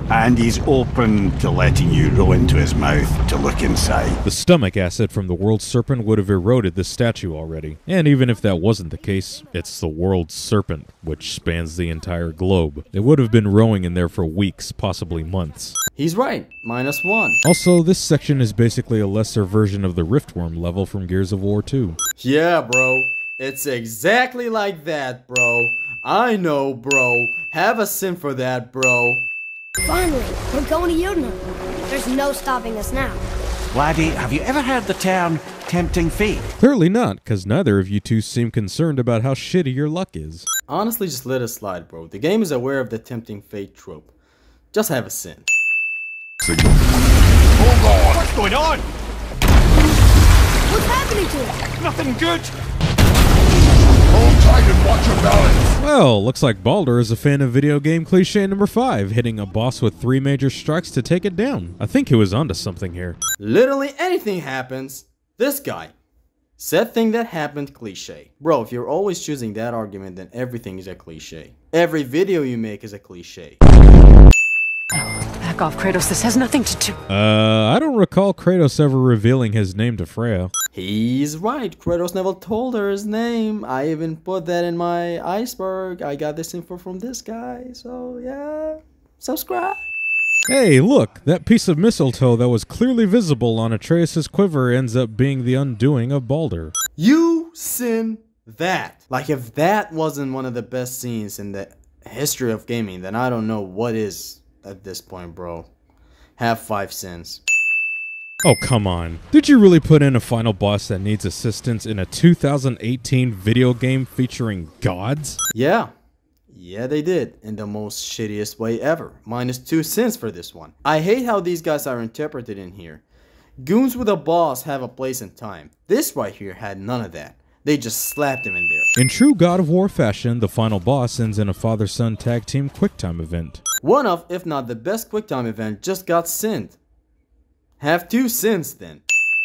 And he's open to letting you roll into his mouth to look inside. The stomach acid from the world's serpent would have eroded the statue already. And even if that wasn't the case, it's the world's serpent, which spans the entire globe. It would have been rowing in there for weeks, possibly months. He's right, -1. Also, this section is basically a lesser version of the Riftworm level from Gears of War 2. Yeah, bro. It's exactly like that, bro. I know, bro. Have a sim for that, bro. Finally, we're going to Jotunheim. There's no stopping us now. Laddie, have you ever heard the term tempting fate? Clearly not, because neither of you two seem concerned about how shitty your luck is. Honestly, just let it slide, bro. The game is aware of the tempting fate trope. Just have a sin. Hold on! What's going on? What's happening to it? Nothing good! Hold tight and watch your balance. Well, looks like Baldur is a fan of video game cliche number 5, hitting a boss with 3 major strikes to take it down. I think he was onto something here. Literally anything happens. This guy. Said thing that happened cliche. Bro, if you're always choosing that argument, then everything is a cliche. Every video you make is a cliche. Back off, Kratos. This has nothing to do. I don't recall Kratos ever revealing his name to Freya. He's right. Kratos never told her his name. I even put that in my iceberg. I got this info from this guy. So, yeah. Subscribe. Hey, look! That piece of mistletoe that was clearly visible on Atreus' quiver ends up being the undoing of Baldur. You sin that. Like, if that wasn't one of the best scenes in the history of gaming, then I don't know what is at this point, bro. Have 5 sins. Oh, come on. Did you really put in a final boss that needs assistance in a 2018 video game featuring gods? Yeah. Yeah, they did. In the most shittiest way ever. -2 sins for this one. I hate how these guys are interpreted in here. Goons with a boss have a place and time. This right here had none of that. They just slapped him in there. In true God of War fashion, the final boss ends in a father-son tag team quicktime event. One of, if not the best quicktime event, just got sinned. Have 2 sins then.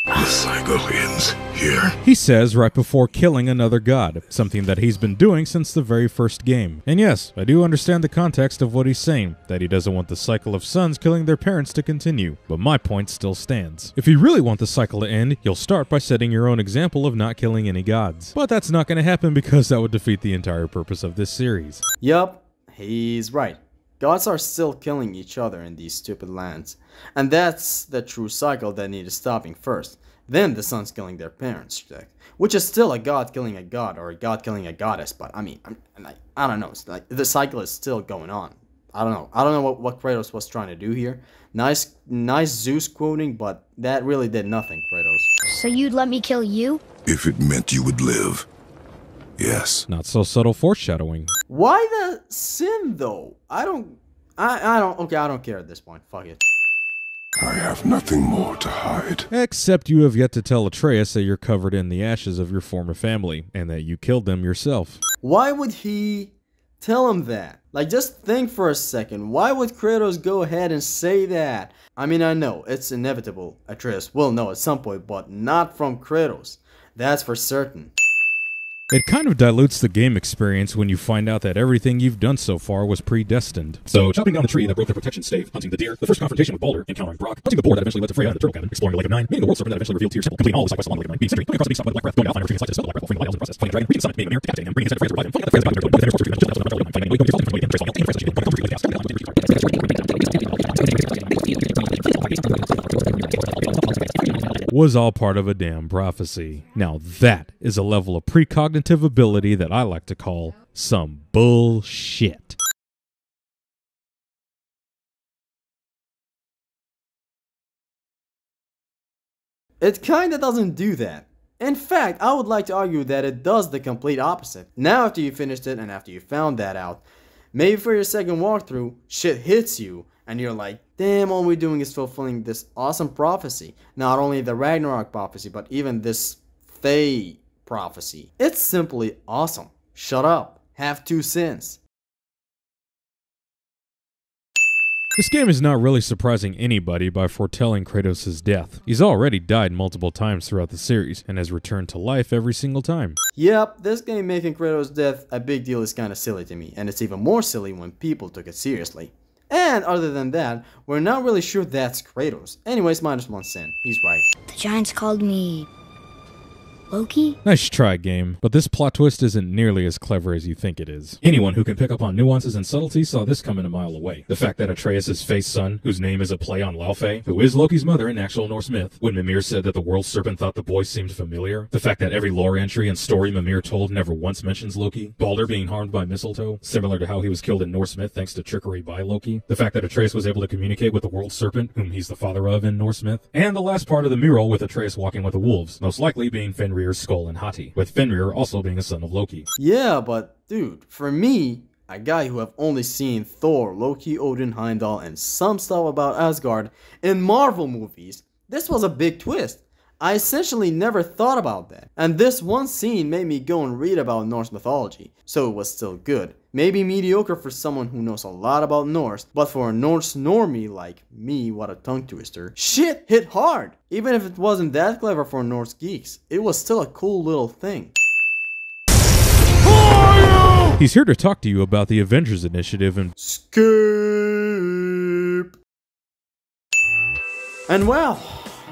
The cycle ends here. He says right before killing another god, something that he's been doing since the very first game. And yes, I do understand the context of what he's saying, that he doesn't want the cycle of sons killing their parents to continue, but my point still stands. If you really want the cycle to end, you'll start by setting your own example of not killing any gods. But that's not going to happen because that would defeat the entire purpose of this series. Yup, he's right. Gods are still killing each other in these stupid lands. And that's the true cycle that needed stopping first. Then the sons killing their parents, which is still a god killing a god or a god killing a goddess. But I mean, I don't know. It's like the cycle is still going on. I don't know. I don't know what Kratos was trying to do here. Nice Zeus quoting, but that really did nothing, Kratos. So you'd let me kill you? If it meant you would live. Yes. Not so subtle foreshadowing. Why the sin though? I don't care at this point. Fuck it. I have nothing more to hide. Except you have yet to tell Atreus that you're covered in the ashes of your former family, and that you killed them yourself. Why would he tell him that? Like, just think for a second. Why would Kratos go ahead and say that? I mean, I know, it's inevitable. Atreus will know at some point, but not from Kratos. That's for certain. It kind of dilutes the game experience when you find out that everything you've done so far was predestined. So, chopping down the tree that broke their protection stave, hunting the deer, the first confrontation with Baldur, encountering Brock, hunting the boar that eventually led to Freya and the turtle cabin, exploring the Lake of Nine, meeting the world serpent that eventually revealed Tyr's temple, completing all the side quests along the Lake of Nine, being Sentry, coming across the beast by the Black Breath, going to Alfheim, retrieving Slice to dispel the Black Breath, fulfilling the Isles in the process, fighting a dragon, reaching the summit, being a mere, decapitating him, bringing his head to Freya's revival, flying out the Freya's back, finding the Freya's back, finding was all part of a damn prophecy. Now that is a level of precognitive ability that I like to call some bullshit. It kinda doesn't do that. In fact, I would like to argue that it does the complete opposite. Now after you finished it and after you found that out, maybe for your second walkthrough, shit hits you and you're like, damn, all we're doing is fulfilling this awesome prophecy. Not only the Ragnarok prophecy, but even this Fae prophecy. It's simply awesome. Shut up. Have 2 sins. This game is not really surprising anybody by foretelling Kratos' death. He's already died multiple times throughout the series, and has returned to life every single time. Yep, this game making Kratos' death a big deal is kinda silly to me, and it's even more silly when people took it seriously. And other than that, we're not really sure that's Kratos. Anyways, -1 sin, he's right. The Giants called me... Loki? Nice try, game, but this plot twist isn't nearly as clever as you think it is. Anyone who can pick up on nuances and subtleties saw this coming a mile away. The fact that Atreus' face son, whose name is a play on Laufey, who is Loki's mother in actual Norse myth, when Mimir said that the world serpent thought the boy seemed familiar. The fact that every lore entry and story Mimir told never once mentions Loki. Balder being harmed by mistletoe, similar to how he was killed in Norse myth thanks to trickery by Loki. The fact that Atreus was able to communicate with the world serpent, whom he's the father of in Norse myth. And the last part of the mural with Atreus walking with the wolves, most likely being Fenrir's skull and Hati, with Fenrir also being a son of Loki. Yeah, but dude, for me, a guy who have only seen Thor, Loki, Odin, Heimdall, and some stuff about Asgard in Marvel movies, this was a big twist. I essentially never thought about that. And this one scene made me go and read about Norse mythology, so it was still good. Maybe mediocre for someone who knows a lot about Norse, but for a Norse normie like me, what a tongue twister. Shit hit hard! Even if it wasn't that clever for Norse geeks, it was still a cool little thing. He's here to talk to you about the Avengers Initiative and Skip! And well,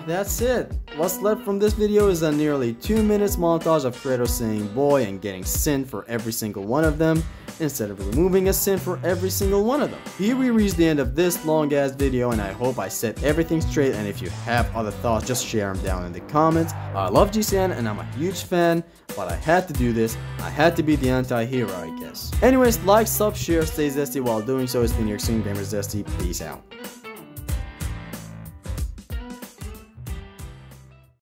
that's it. What's left from this video is a nearly 2 minutes montage of Kratos saying boy and getting sin for every single one of them, instead of removing a sin for every single one of them. Here we reach the end of this long ass video, and I hope I set everything straight, and if you have other thoughts, just share them down in the comments. I love GCN and I'm a huge fan, but I had to do this. I had to be the anti-hero, I guess. Anyways, like, sub, share, stay zesty while doing so. It's been your Extreme Gamer Zesty. Peace out.